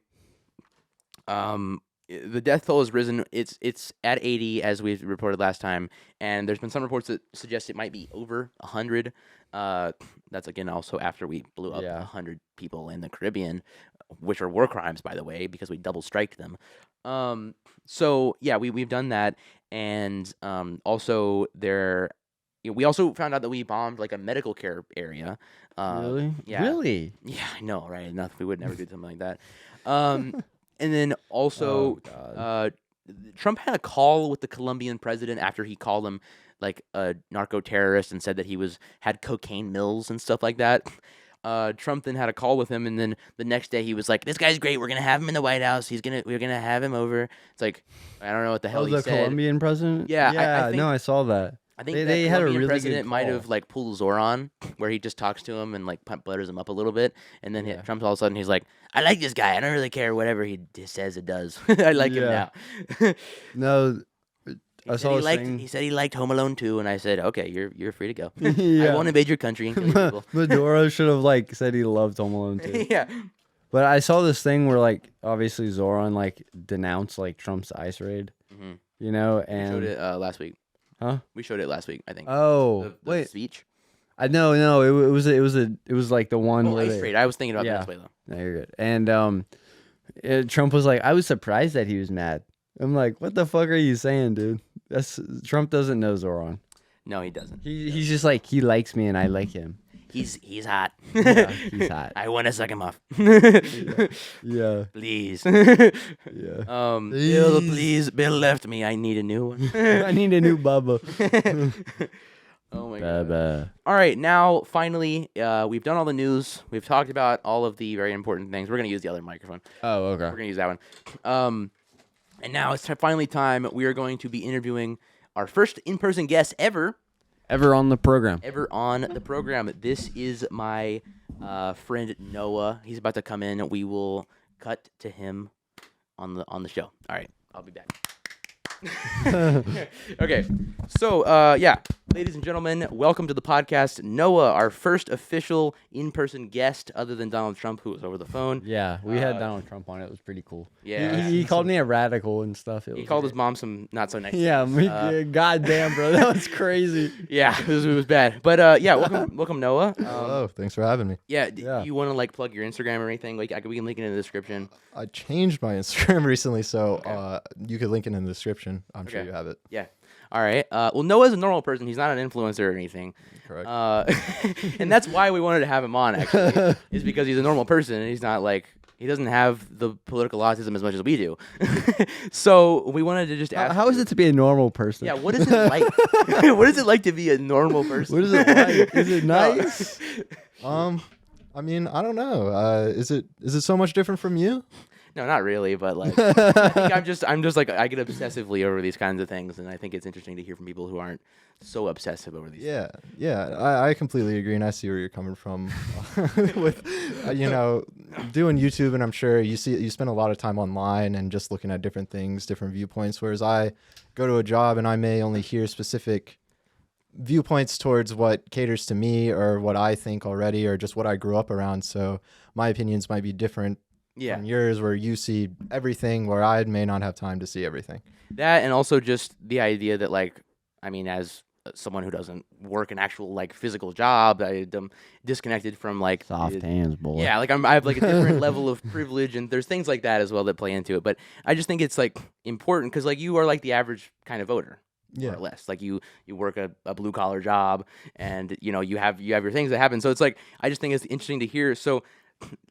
the death toll has risen. It's at 80 as we reported last time, and there's been some reports that suggest it might be over 100. That's again also after we blew up Yeah. 100 people in the Caribbean, which are war crimes, by the way, because we double striked them. So yeah, we've done that, and also we also found out that we bombed like a medical care area. really, yeah. really. Yeah, I know, right? Enough. We would never do something like that. And then also, Oh, God. Trump had a call with the Colombian president after he called him like a narco terrorist and said that he had cocaine mills and stuff like that. Trump then had a call with him, and then the next day he was like, "This guy's great. We're gonna have him in the White House. We're gonna have him over." It's like, I don't know what the hell Oh, he the said. Colombian president. Yeah, I yeah. think- No, I saw that. I think They that had a Colombian really good president might call. have like pulled Zoran, where he just talks to him and like butters him up a little bit, and then Yeah. Trump's all of a sudden he's like, "I like this guy. I don't really care whatever he says it does. I like him Yeah. now." No, He I said saw he a liked. thing. He said he liked Home Alone too, and I said, "Okay, you're free to go. I Yeah. won't invade your country and kill your people." Maduro should have like said he loved Home Alone too. Yeah. But I saw this thing where like obviously Zoran like denounced like Trump's ICE raid, Mhm. you know, We showed and it last week. huh? We showed it last week, I think. Oh The wait, speech. I no, it was like the one Oh, where ice they- raid. I was thinking about Yeah. Venezuela. No, you're good. And Trump was like, I was surprised that he was mad. I'm like, what the fuck are you saying, dude? Trump doesn't know Zoran. No, he doesn't. He's just like he likes me and I like him. He's hot. Yeah, he's hot. I want to suck him off. Yeah, Please. yeah. Bill, please. Bill left me. I need a new one. I need a new Bubba. Oh my god. Bubba. All right, now finally, we've done all the news. We've talked about all of the very important things. We're gonna use the other microphone. Oh, We're okay. gonna use that one. And now it's finally time. We are going to be interviewing our first in-person guest ever Ever on the program? on the program. This is my friend Noah. He's about to come in. We will cut to him on the show. All right, I'll be back. Okay, so yeah, ladies and gentlemen, welcome to the podcast. Noah, our first official in-person guest, other than Donald Trump, who was over the phone. Yeah, we had Donald Trump on it. It was pretty cool. Yeah. He called me a radical and stuff. It He was called his mom some not so nice. Yeah, yeah, goddamn, bro, that was crazy. Yeah, it was bad. But yeah, welcome Noah. Hello, thanks for having me. Yeah, Yeah. you want to like plug your Instagram or anything? Like, we can link it in the description. I changed my Instagram recently, so you could link it in the description. I'm sure Okay. you have it. Yeah. All right. Well, Noah's a normal person. He's not an influencer or anything. Correct. And that's why we wanted to have him on, actually, is because he's a normal person and he's not like, he doesn't have the political autism as much as we do. So we wanted to just ask. How is it to be a normal person? Yeah, what is it like? What is it like to be a normal person? What is it like? Is it nice? I mean, I don't know. Is it so much different from you? No, not really, but like, I think I'm just like, I get obsessively over these kinds of things, and I think it's interesting to hear from people who aren't so obsessive over these. Yeah. I completely agree, and I see where you're coming from with, doing YouTube, and I'm sure you spend a lot of time online and just looking at different things, different viewpoints. Whereas I go to a job and I may only hear specific viewpoints towards what caters to me or what I think already, or just what I grew up around. So my opinions might be different Yeah. from yours, where you see everything where I may not have time to see everything. That, and also just the idea that, like, I mean, as someone who doesn't work an actual like physical job, I'm disconnected from like Soft hands, boy. yeah, like I have like a different level of privilege, and there's things like that as well that play into it. But I just think it's like important because like you are like the average kind of voter, more Yeah. or less. Like you work a blue collar job, and you have your things that happen. So it's like I just think it's interesting to hear. So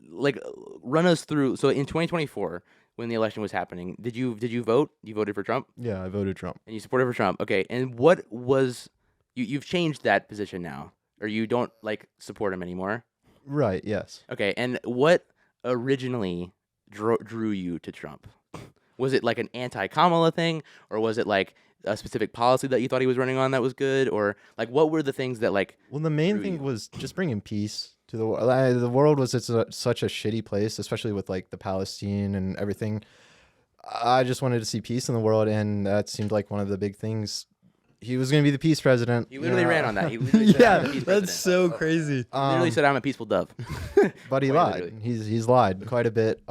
like run us through. So in 2024, when the election was happening, did you vote? You voted for Trump, Yeah, I voted Trump. and you supported for Trump. Okay, and what was you've changed that position now, or you don't like support him anymore? Right, yes. Okay, and what originally drew you to Trump? Was it like an anti-Kamala thing, or was it like a specific policy that you thought he was running on that was good, or like what were the things that like? Well, the main Drew thing you. was just bringing peace to the world. The world was such a shitty place, especially with like the Palestine and everything. I just wanted to see peace in the world, and that seemed like one of the big things. He was going to be the peace president. He literally you know. ran on that. He literally said, "I'm a peace president." so crazy. He literally Um, said, "I'm a peaceful dove." but he Quite lied. literally. He's lied quite a bit.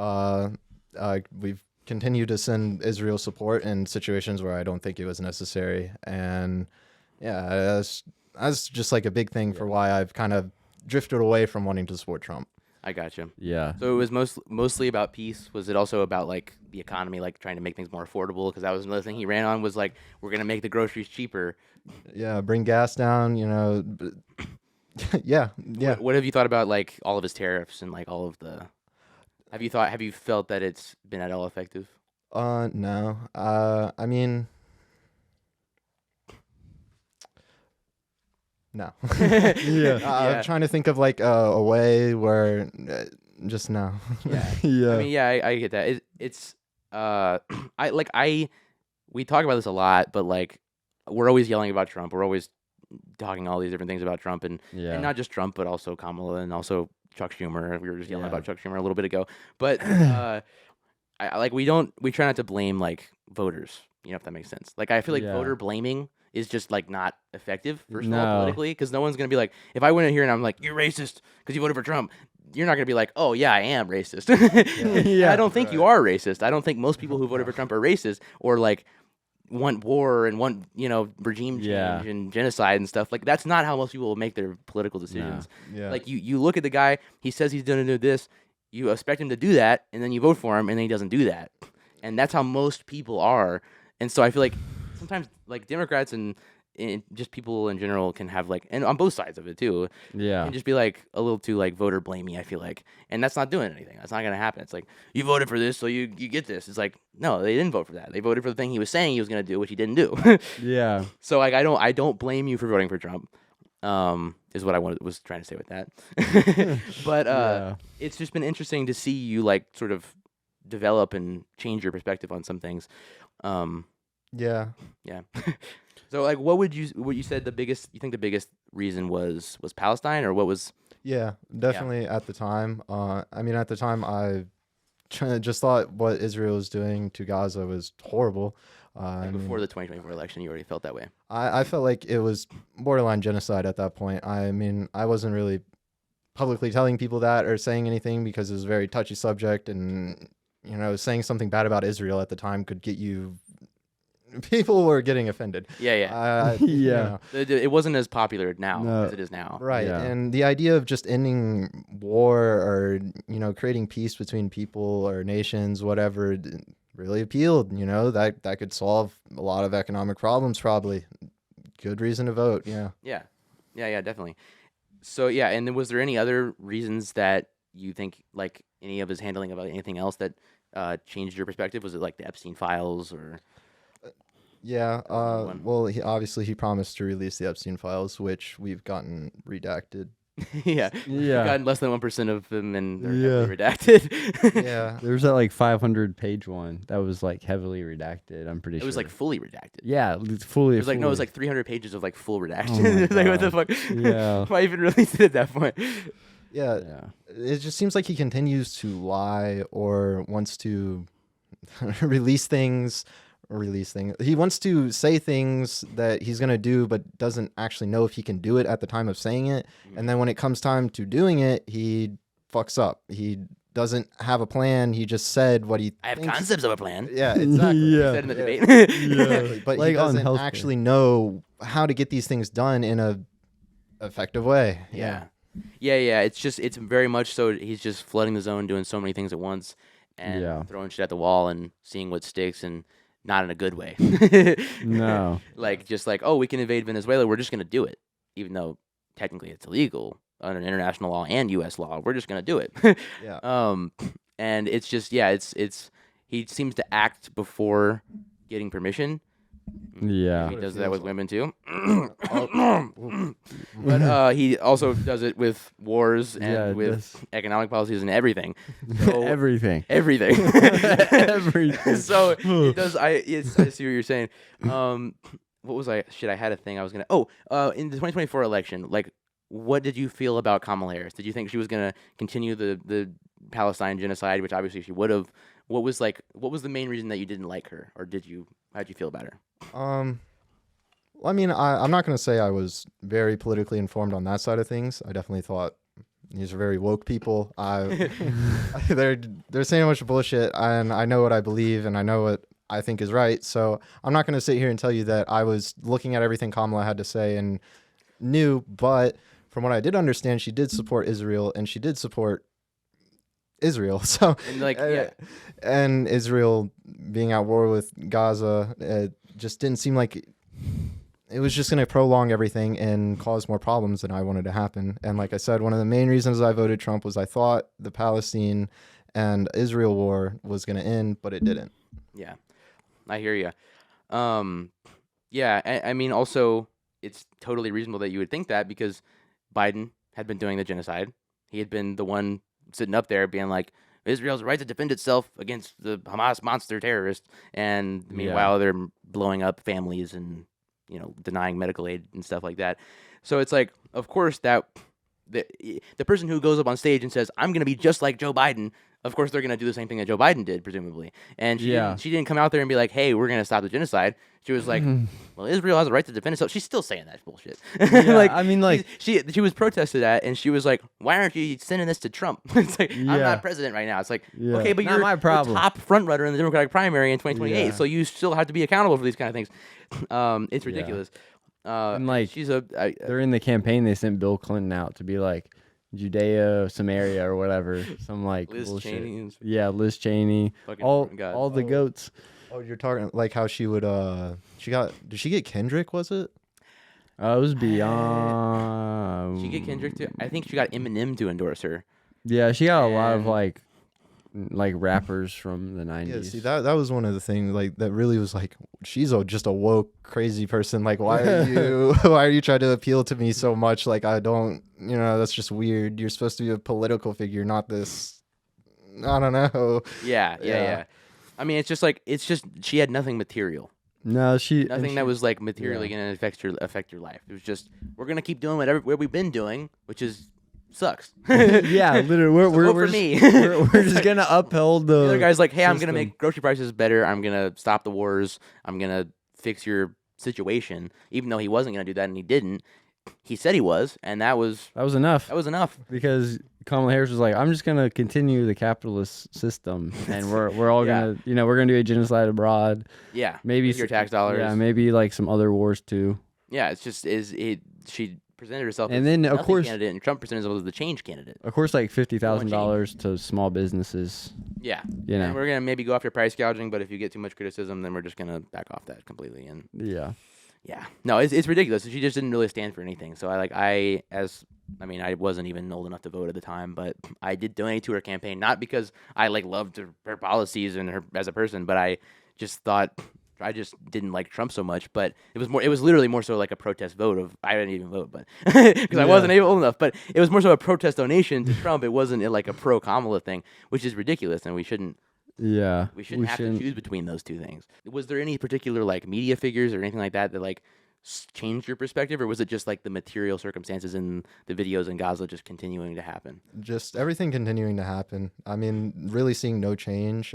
We've continued to send Israel support in situations where I don't think it was necessary, and yeah, that's just like a big thing for why I've kind of drifted away from wanting to support Trump. I got you. Yeah. So it was mostly about peace. Was it also about like the economy, like trying to make things more affordable? Because that was another thing he ran on, was like, we're gonna make the groceries cheaper. Yeah, bring gas down. Yeah. What have you thought about like all of his tariffs and like all of the? Have you felt that it's been at all effective? No. I mean, No. Yeah. I'm trying to think of like a way where just no. Yeah. Yeah. I mean, yeah, I get that. It's we talk about this a lot, but like we're always yelling about Trump. We're always talking all these different things about Trump, and not just Trump, but also Kamala and also Chuck Schumer. We were just yelling about Chuck Schumer a little bit ago, but we try not to blame like voters. You know, if that makes sense. Like I feel like voter blaming is just like not effective first of all No. politically, because no one's gonna be like, if I went in here and I'm like, you're racist because you voted for Trump, you're not gonna be like, oh yeah, I am racist. Yeah. I don't think you are racist. I don't think most people who voted for Trump are racist or like want war and want regime change Yeah. and genocide and stuff. Like that's not how most people will make their political decisions. Yeah. Like you look at the guy, he says he's gonna do this, you expect him to do that, and then you vote for him, and then he doesn't do that, and that's how most people are. And so I feel like sometimes like Democrats and just people in general can have like, and on both sides of it too, Yeah. can just be like a little too like voter blamey, I feel like, and that's not doing anything. That's not gonna happen. It's like you voted for this, so you get this. It's like no, they didn't vote for that. They voted for the thing he was saying he was gonna do, which he didn't do. Yeah. So like I don't blame you for voting for Trump. Is what I was trying to say with that. But Yeah. it's just been interesting to see you like sort of develop and change your perspective on some things. Yeah. Yeah. So like what you said you think the biggest reason was Palestine, or what was? Yeah, definitely at the time. I mean, at the time, I just thought what Israel was doing to Gaza was horrible. I Before mean, the 2024 election, you already felt that way. I felt like it was borderline genocide at that point. I mean, I wasn't really publicly telling people that or saying anything because it was a very touchy subject, and saying something bad about Israel at the time could get you. People were getting offended. Yeah. Yeah. It wasn't as popular now No. as it is now. Right. Yeah. And the idea of just ending war or, creating peace between people or nations, whatever, really appealed. That could solve a lot of economic problems, probably. Good reason to vote. Yeah. Yeah, definitely. So yeah, and then was there any other reasons that you think like any of his handling about anything else that changed your perspective? Was it like the Epstein files or? Yeah. one. Well, he promised to release the Epstein files, which we've gotten redacted. Yeah. Yeah. Gotten less than 1% of them, and they're Yeah. heavily redacted. Yeah. There's that like 500-page one that was like heavily redacted. I'm pretty It sure. was like fully redacted. yeah, it's fully. It was like no, it was fully. like 300 pages of like full redaction. Oh my It's like what the fuck? Yeah. Why even release it at that point? Yeah. Yeah. It just seems like he continues to lie or wants to release things. He wants to say things that he's going to do, but doesn't actually know if he can do it at the time of saying it. And then when it comes time to doing it, he fucks up. He doesn't have a plan. He just said what he I have thinks. concepts of a plan. Yeah, exactly. Yeah. Said in the debate. Exactly. But Like he on doesn't healthcare. actually know how to get these things done in a effective way. Yeah. It's very much so. He's just flooding the zone, doing so many things at once, and Yeah. throwing shit at the wall and seeing what sticks, and not in a good way. No. Like just like, oh, we can invade Venezuela. We're just gonna do it, even though technically it's illegal under international law and U.S. law. We're just gonna do it. Yeah. And it's just it's he seems to act before getting permission. Yeah. He does that with women too. Oh, But he also does it with wars and Yeah, with economic policies and everything. So, Everything. everything. Everything. So he does. I see what you're saying. What was I? Shit, I had a thing I was gonna. In the 2024 election, like, what did you feel about Kamala Harris? Did you think she was gonna continue the Palestine genocide, which obviously she would have? What was the main reason that you didn't like her, or did you? How'd you feel about her? Well, I mean, I'm not going to say I was very politically informed on that side of things. I definitely thought these are very woke people. They're saying a bunch of bullshit, and I know what I believe, and I know what I think is right. So I'm not going to sit here and tell you that I was looking at everything Kamala had to say and knew. But from what I did understand, she did support Israel, and she did support Israel. So And like, yeah, and Israel being at war with Gaza, it just didn't seem like it was just going to prolong everything and cause more problems than I wanted to happen. And like I said, one of the main reasons I voted Trump was I thought the Palestine and Israel war was going to end, but it didn't. yeah, I hear you. Yeah, I mean, also it's totally reasonable that you would think that because Biden had been doing the genocide. He had been the one sitting up there being like, Israel's right to defend itself against the Hamas monster terrorists, and meanwhile they're blowing up families and denying medical aid and stuff like that. So it's like, of course, that the person who goes up on stage and says, "I'm going to be just like Joe Biden," of course they're going to do the same thing that Joe Biden did, presumably. And she didn't come out there and be like, "Hey, we're going to stop the genocide." She was like, "Well, Israel has a right to defend itself." She's still saying that bullshit. Yeah, I mean, like she was protested at, and she was like, "Why aren't you sending this to Trump?" It's like, I'm not president right now. It's like, okay, but Not you're my the problem. top front runner in the Democratic primary in 2028, Yeah. so you still have to be accountable for these kind of things. It's ridiculous. And like They're during the campaign, they sent Bill Clinton out to be like Judea, Samaria, or whatever. Some like Liz bullshit. Cheney and Yeah, Liz Cheney. fucking All God. all the goats. Oh, you're talking like how she would did she get Kendrick, was it? It was beyond. She get Kendrick too. I think she got Eminem to endorse her. Yeah, she got a lot of And- like rappers from the 90s. Yeah, see that was one of the things like that really was like she's just a woke crazy person. Like why are you trying to appeal to me so much? Like I don't, that's just weird. You're supposed to be a political figure, not this. I don't know. Yeah. I mean, it's just she had nothing material. No, Nothing that was like materially going to affect your life. It was just, we're going to keep doing what we've been doing, which is sucks. yeah, literally. vote for We're me. we're just gonna uphold The other guy's like, hey, I'm going to system. make grocery prices better. I'm going to stop the wars. I'm going to fix your situation, even though he wasn't going to do that and he didn't. He said he was, and that was enough. that was enough. Because Kamala Harris was like, I'm just gonna continue the capitalist system, and we're all Yeah. gonna we're gonna do a genocide abroad. Yeah, Maybe with your tax dollars. Yeah, maybe like some other wars too. Yeah, it's just she presented herself And as then, the of nothing course- candidate, and Trump presented herself as the change candidate. Of course, like $50,000 to small businesses. Yeah, You know. and we're gonna maybe go after price gouging, but if you get too much criticism, then we're just gonna back off that completely. And Yeah. yeah, no, it's ridiculous. She just didn't really stand for anything. So I wasn't even old enough to vote at the time, but I did donate to her campaign, not because I loved her policies and her as a person, but I just thought I just didn't like Trump so much. But it was literally more so like a protest vote of I didn't even vote, but because I wasn't old enough. But it was more so a protest donation to Trump. It wasn't like a pro Kamala thing, which is ridiculous, and we shouldn't. Yeah. We shouldn't have to choose between those two things. Was there any particular media figures or anything like that that changed your perspective, or was it just the material circumstances in the videos in Gaza just continuing to happen? Just everything continuing to happen. I mean, really seeing no change.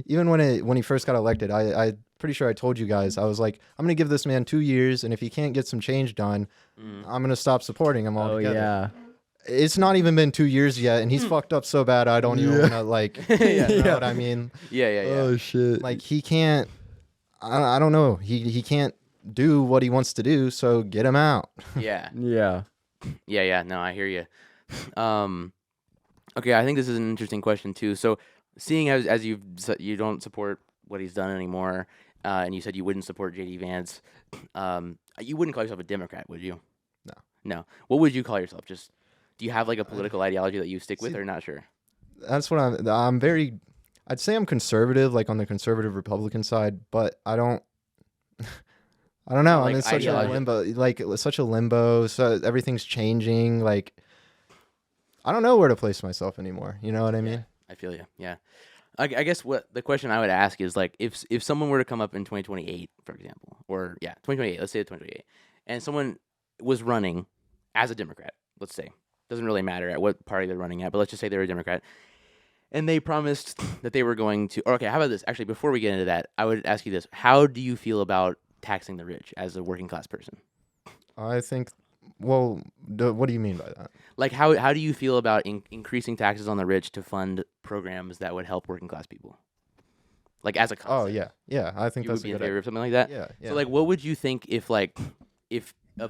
Even when he first got elected, I pretty sure I told you guys, I was like, I'm gonna give this man 2 years, and if he can't get some change done, I'm gonna stop supporting him Oh altogether. yeah. It's not even been 2 years yet, and he's fucked up so bad I don't even want to you know what I mean? Yeah. Oh shit. Like he can't. I don't know. He can't do what he wants to do, so get him out. Yeah. Yeah. Yeah. No, I hear you. Okay, I think this is an interesting question too. So, seeing as you don't support what he's done anymore, and you said you wouldn't support J.D. Vance, you wouldn't call yourself a Democrat, would you? No. What would you call yourself? Just do you have a political ideology that you stick with, or not sure? That's what I'm very. I'd say I'm conservative, on the conservative Republican side, but I don't. I don't know. I'm in such a ideology. limbo. Such a limbo. So everything's changing. I don't know where to place myself anymore. You know what I mean? I feel you. Yeah. I guess what the question I would ask is if someone were to come up in 2028, for example, or 2028, let's say 2028, and someone was running as a Democrat, let's say, doesn't really matter at what party they're running at, but let's just say they're a Democrat, and they promised that they were going to, or okay, how about this? Actually, before we get into that, I would ask you this: how do you feel about taxing the rich as a working class person? I think. Well, what do you mean by that? How do you feel about increasing taxes on the rich to fund programs that would help working class people? As a concept. Oh yeah. I think You that's would be a in good. favor of something like that? Yeah. So what would you think if a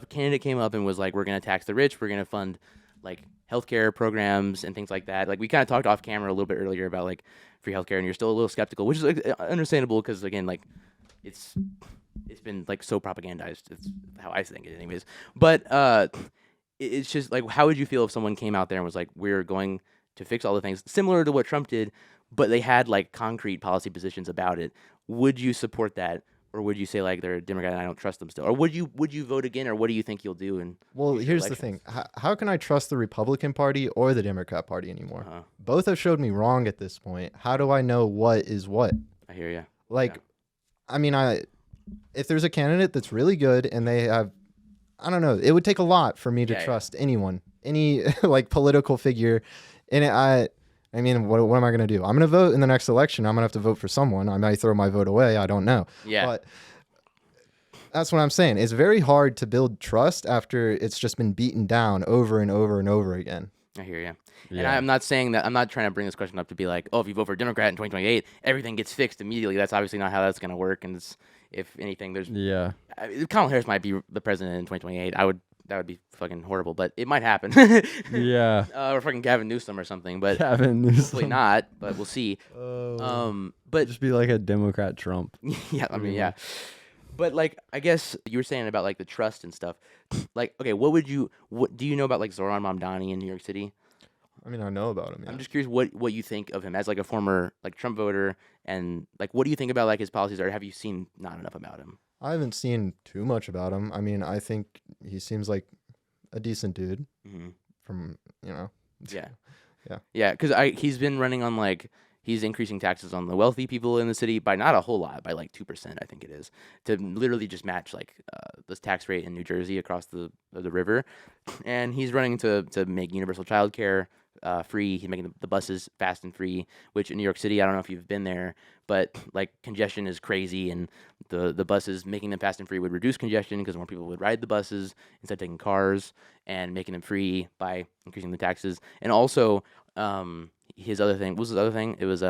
candidate came up and was like, we're going to tax the rich, we're going to fund healthcare programs and things like that. We kind of talked off camera a little bit earlier about free healthcare, and you're still a little skeptical, which is understandable because again, it's been so propagandized. It's how I think it anyways. But it's just how would you feel if someone came out there and was like, we're going to fix all the things similar to what Trump did, but they had concrete policy positions about it? Would you support that, or would you say like they're a Democrat and I don't trust them still, or would you vote again, or what do you think you'll do? And Well, here's the thing. How can I trust the Republican Party or the Democrat Party anymore? Both have showed me wrong at this point. How do I know what is what? I hear you. Like, I mean, if there's a candidate that's really good and they have, I don't know, it would take a lot for me to trust anyone, any like political figure. And I mean, what am I going to do? I'm going to vote in the next election. I'm going to have to vote for someone. I might throw my vote away. I don't know. Yeah. But that's what I'm saying. It's very hard to build trust after it's just been beaten down over and over and over again. I hear you. Yeah. And I'm not saying that. I'm not trying to bring this question up to be like, oh, if you vote for a Democrat in 2028, everything gets fixed immediately. That's obviously not how that's going to work. And if anything, there's Kamala Harris might be the president in 2028. That would be fucking horrible, but it might happen. Yeah. Or fucking Gavin Newsom or something, but Gavin Newsom. hopefully not. But we'll see. But Just be like a Democrat Trump. yeah, I mean, yeah. But like, I guess you were saying about like the trust and stuff. Like, okay, what do you know about like Zoran Mamdani in New York City? I mean, I know about him. Yeah. I'm just curious what you think of him as like a former like Trump voter, and like what do you think about like his policies, or have you seen not enough about him? I haven't seen too much about him. I mean, I think he seems like a decent dude from, Yeah, because he's been running on like he's increasing taxes on the wealthy people in the city by not a whole lot, by like 2%, I think it is, to literally just match like the tax rate in New Jersey across the river, and he's running to make universal childcare free. He's making the buses fast and free, which in New York City, I don't know if you've been there, but like congestion is crazy, and the buses making them fast and free would reduce congestion because more people would ride the buses instead of taking cars, and making them free by increasing the taxes. And also his other thing, what was his other thing? It was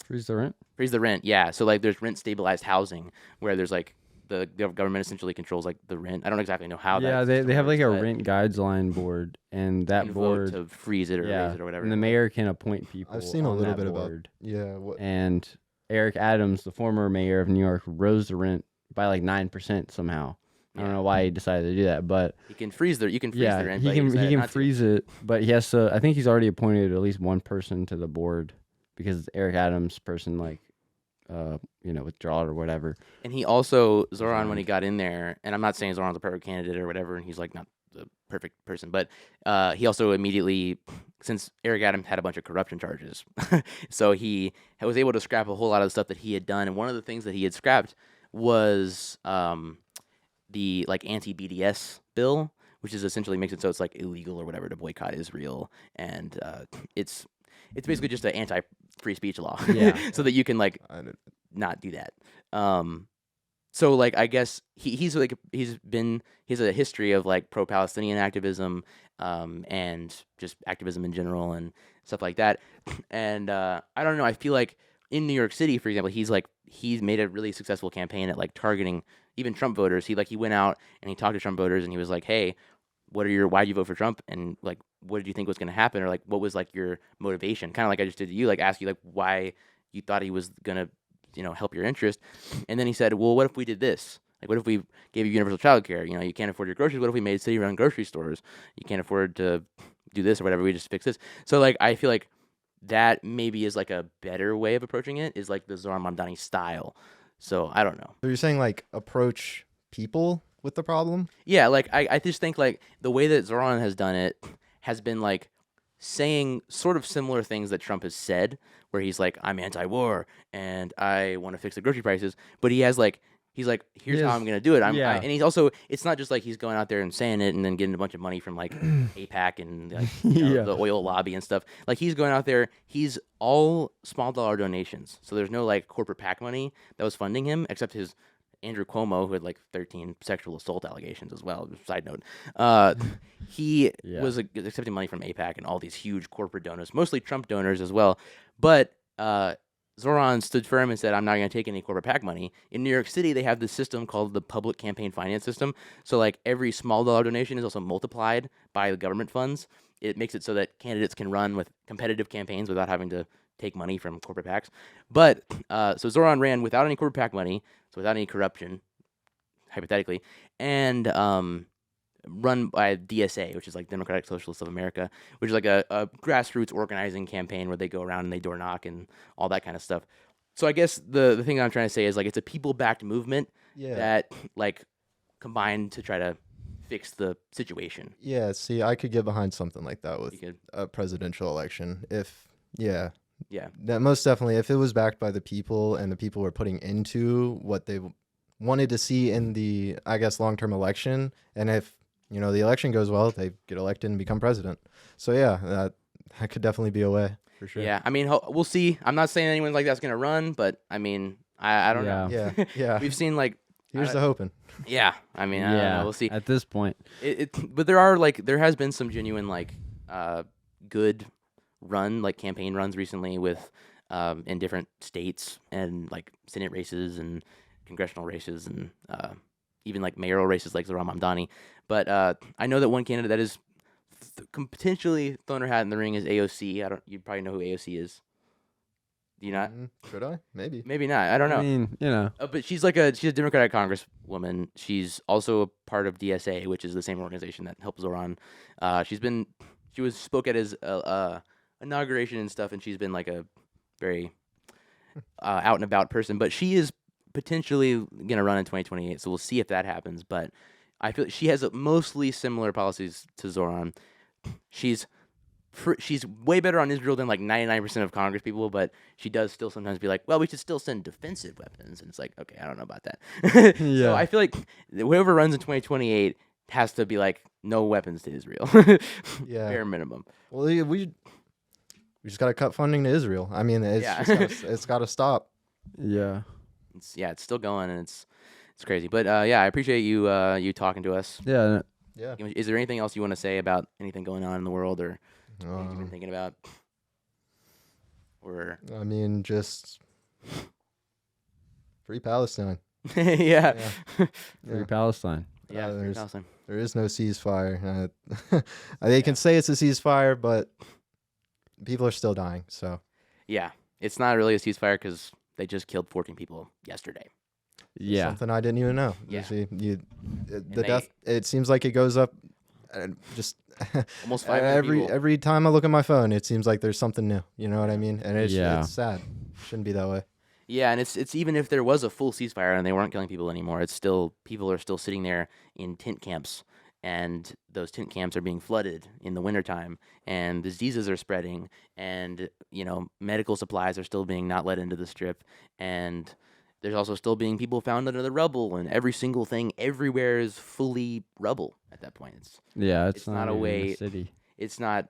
Freeze the rent. Freeze the rent. Yeah, so like there's rent stabilized housing where there's like the government essentially controls like the rent. I don't exactly know how. Yeah, that they have like a works, but rent guidelines board, and you that can board vote to freeze it or raise it or whatever. and the mayor can appoint people. I've seen a on little that bit board. about And Eric Adams, the former mayor of New York, rose the rent by like 9% somehow. I don't know why he decided to do that, but You can freeze the rent. he but can decided he can not to. freeze it, but he has to. I think he's already appointed at least one person to the board because it's Eric Adams' person, like withdrawal or whatever. And he also Zoran, when he got in there, and I'm not saying Zoran's a perfect candidate or whatever, and he's like not the perfect person, but he also immediately, since Eric Adams had a bunch of corruption charges, so he was able to scrap a whole lot of the stuff that he had done. And one of the things that he had scrapped was the like anti-BDS bill, which is essentially makes it so it's like illegal or whatever to boycott Israel, and it's basically just an anti-free speech law, Yeah. so that you can like not do that. So like I guess he has a history of like pro-Palestinian activism, and just activism in general and stuff like that. And I don't know. I feel like in New York City, for example, he's made a really successful campaign at like targeting even Trump voters. He went out and he talked to Trump woters and he was like, hey, why'd you vote for Trump? And like, what did you think was going to happen? Or like, what was like your motivation? Kind of like I just did to you, like ask you like why you thought he was going to, help your interest. And then he said, well, what if we did this? Like, what if we gave you universal child care? You can't afford your groceries. What if we made city-run grocery stores? You can't afford to do this or whatever. We just fix this. So like, I feel like that maybe is like a better way of approaching it, is like the Zoran Mamdani style. So I don't know. So you're saying like approach people with the problem? Yeah, like I just think like the way that Zoran has done it has been like saying sort of similar things that Trump has said, where he's like, I'm anti-war and I want to fix the grocery prices, but he's like, here's how I'm gonna do it. And he's also, it's not just like he's going out there and saying it and then getting a bunch of money from like AIPAC and like, the oil lobby and stuff. Like he's going out there, he's all small dollar donations. So there's no like corporate PAC money that was funding him, except his Andrew Cuomo, who had like 13 sexual assault allegations as well. Side note, he was accepting money from AIPAC and all these huge corporate donors, mostly Trump donors as well. But Zoran stood firm and said, I'm not going to take any corporate PAC money. In New York City, they have this system called the public campaign finance system. So like every small dollar donation is also multiplied by the government funds. It makes it so that candidates can run with competitive campaigns without having to take money from corporate PACs. But so Zoran ran without any corporate PAC money, so without any corruption, hypothetically, and run by DSA, which is like Democratic Socialists of America, which is like a grassroots organizing campaign where they go around and they door knock and all that kind of stuff. So I guess the thing I'm trying to say is like it's a people-backed movement Yeah. that like combined to try to fix the situation. Yeah, see, I could get behind something like that with You could, a presidential election. If, yeah, yeah, that most definitely, if it was backed by the people and the people were putting into what they wanted to see in the, I guess, long-term election, and if, the election goes well, they get elected and become president. So yeah, that could definitely be a way for sure. yeah. I mean, we'll see. I'm not saying anyone like that's gonna run, but I mean, I don't know. Yeah, yeah. We've seen like, Here's the hoping. yeah. I mean, I don't know. We'll see. At this point, But there has been some genuine like good campaign runs recently with in different states and like Senate races and congressional races and even like mayoral races like Zohran Mamdani. But I know that one candidate that is potentially thrown her hat in the ring is AOC. You probably know who AOC is. Do you not? Should I? Maybe. Maybe not. I don't know. I mean, But she's a Democratic Congresswoman. She's also a part of DSA, which is the same organization that helps Zohran. She spoke at his inauguration and stuff, and she's been like a very out and about person. But she is potentially gonna run in 2028, so we'll see if that happens. But I feel she has mostly similar policies to Zohran. She's way better on Israel than like 99% of Congress people, but she does still sometimes be like, well, we should still send defensive weapons. And it's like, okay, I don't know about that. So Yeah. I feel like whoever runs in 2028 has to be like, no weapons to Israel. Yeah. Bare minimum. Well, we just got to cut funding to Israel. I mean, it's got to stop. yeah. It's still going and it's crazy. But yeah, I appreciate you talking to us. Yeah. Yeah. Is there anything else you want to say about anything going on in the world or anything you've been Um, thinking about? Or I mean, just free Palestine. yeah. Yeah. Free Palestine. Yeah, free there's- Palestine. There is no ceasefire. They can say it's a ceasefire, but people are still dying. So Yeah, it's not really a ceasefire because they just killed 14 people yesterday. Yeah. something I didn't even know. Yeah. See, the they- death. It seems like it goes up. Just Almost 500 people. every time I look at my phone, it seems like there's something new. You know what I mean? And Yeah. it's sad. Shouldn't be that way. Yeah, and it's even if there was a full ceasefire and they weren't killing people anymore, it's still people are still sitting there in tent camps, and those tent camps are being flooded in the wintertime, and diseases are spreading, and medical supplies are still being not let into the strip, and there's also still being people found under the rubble, and every single thing everywhere is fully rubble at that point. Yeah. It's It's not a even way- city. It's not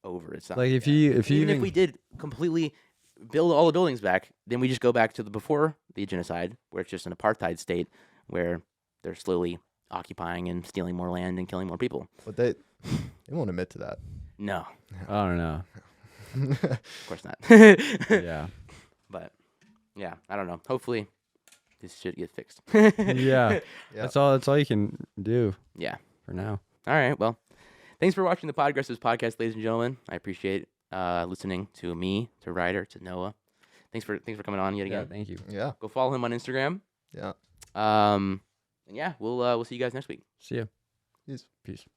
over. It's not Like if you even if we did completely build all the buildings back, then we just go back to the before the genocide, where it's just an apartheid state where they're slowly occupying and stealing more land and killing more people. But they won't admit to that. No, I don't know. of course not. Yeah. But yeah, I don't know. Hopefully, this should get fixed. Yeah. Yeah. That's all you can do Yeah. for now. All right. Well, thanks for watching the Podgressives podcast, ladies and gentlemen. I appreciate listening to me, to Ryder, to Noah. Thanks for coming on yet Yeah. again. Thank you. Yeah. Go follow him on Instagram. Yeah. And yeah, we'll see you guys next week. See ya. Peace. Peace.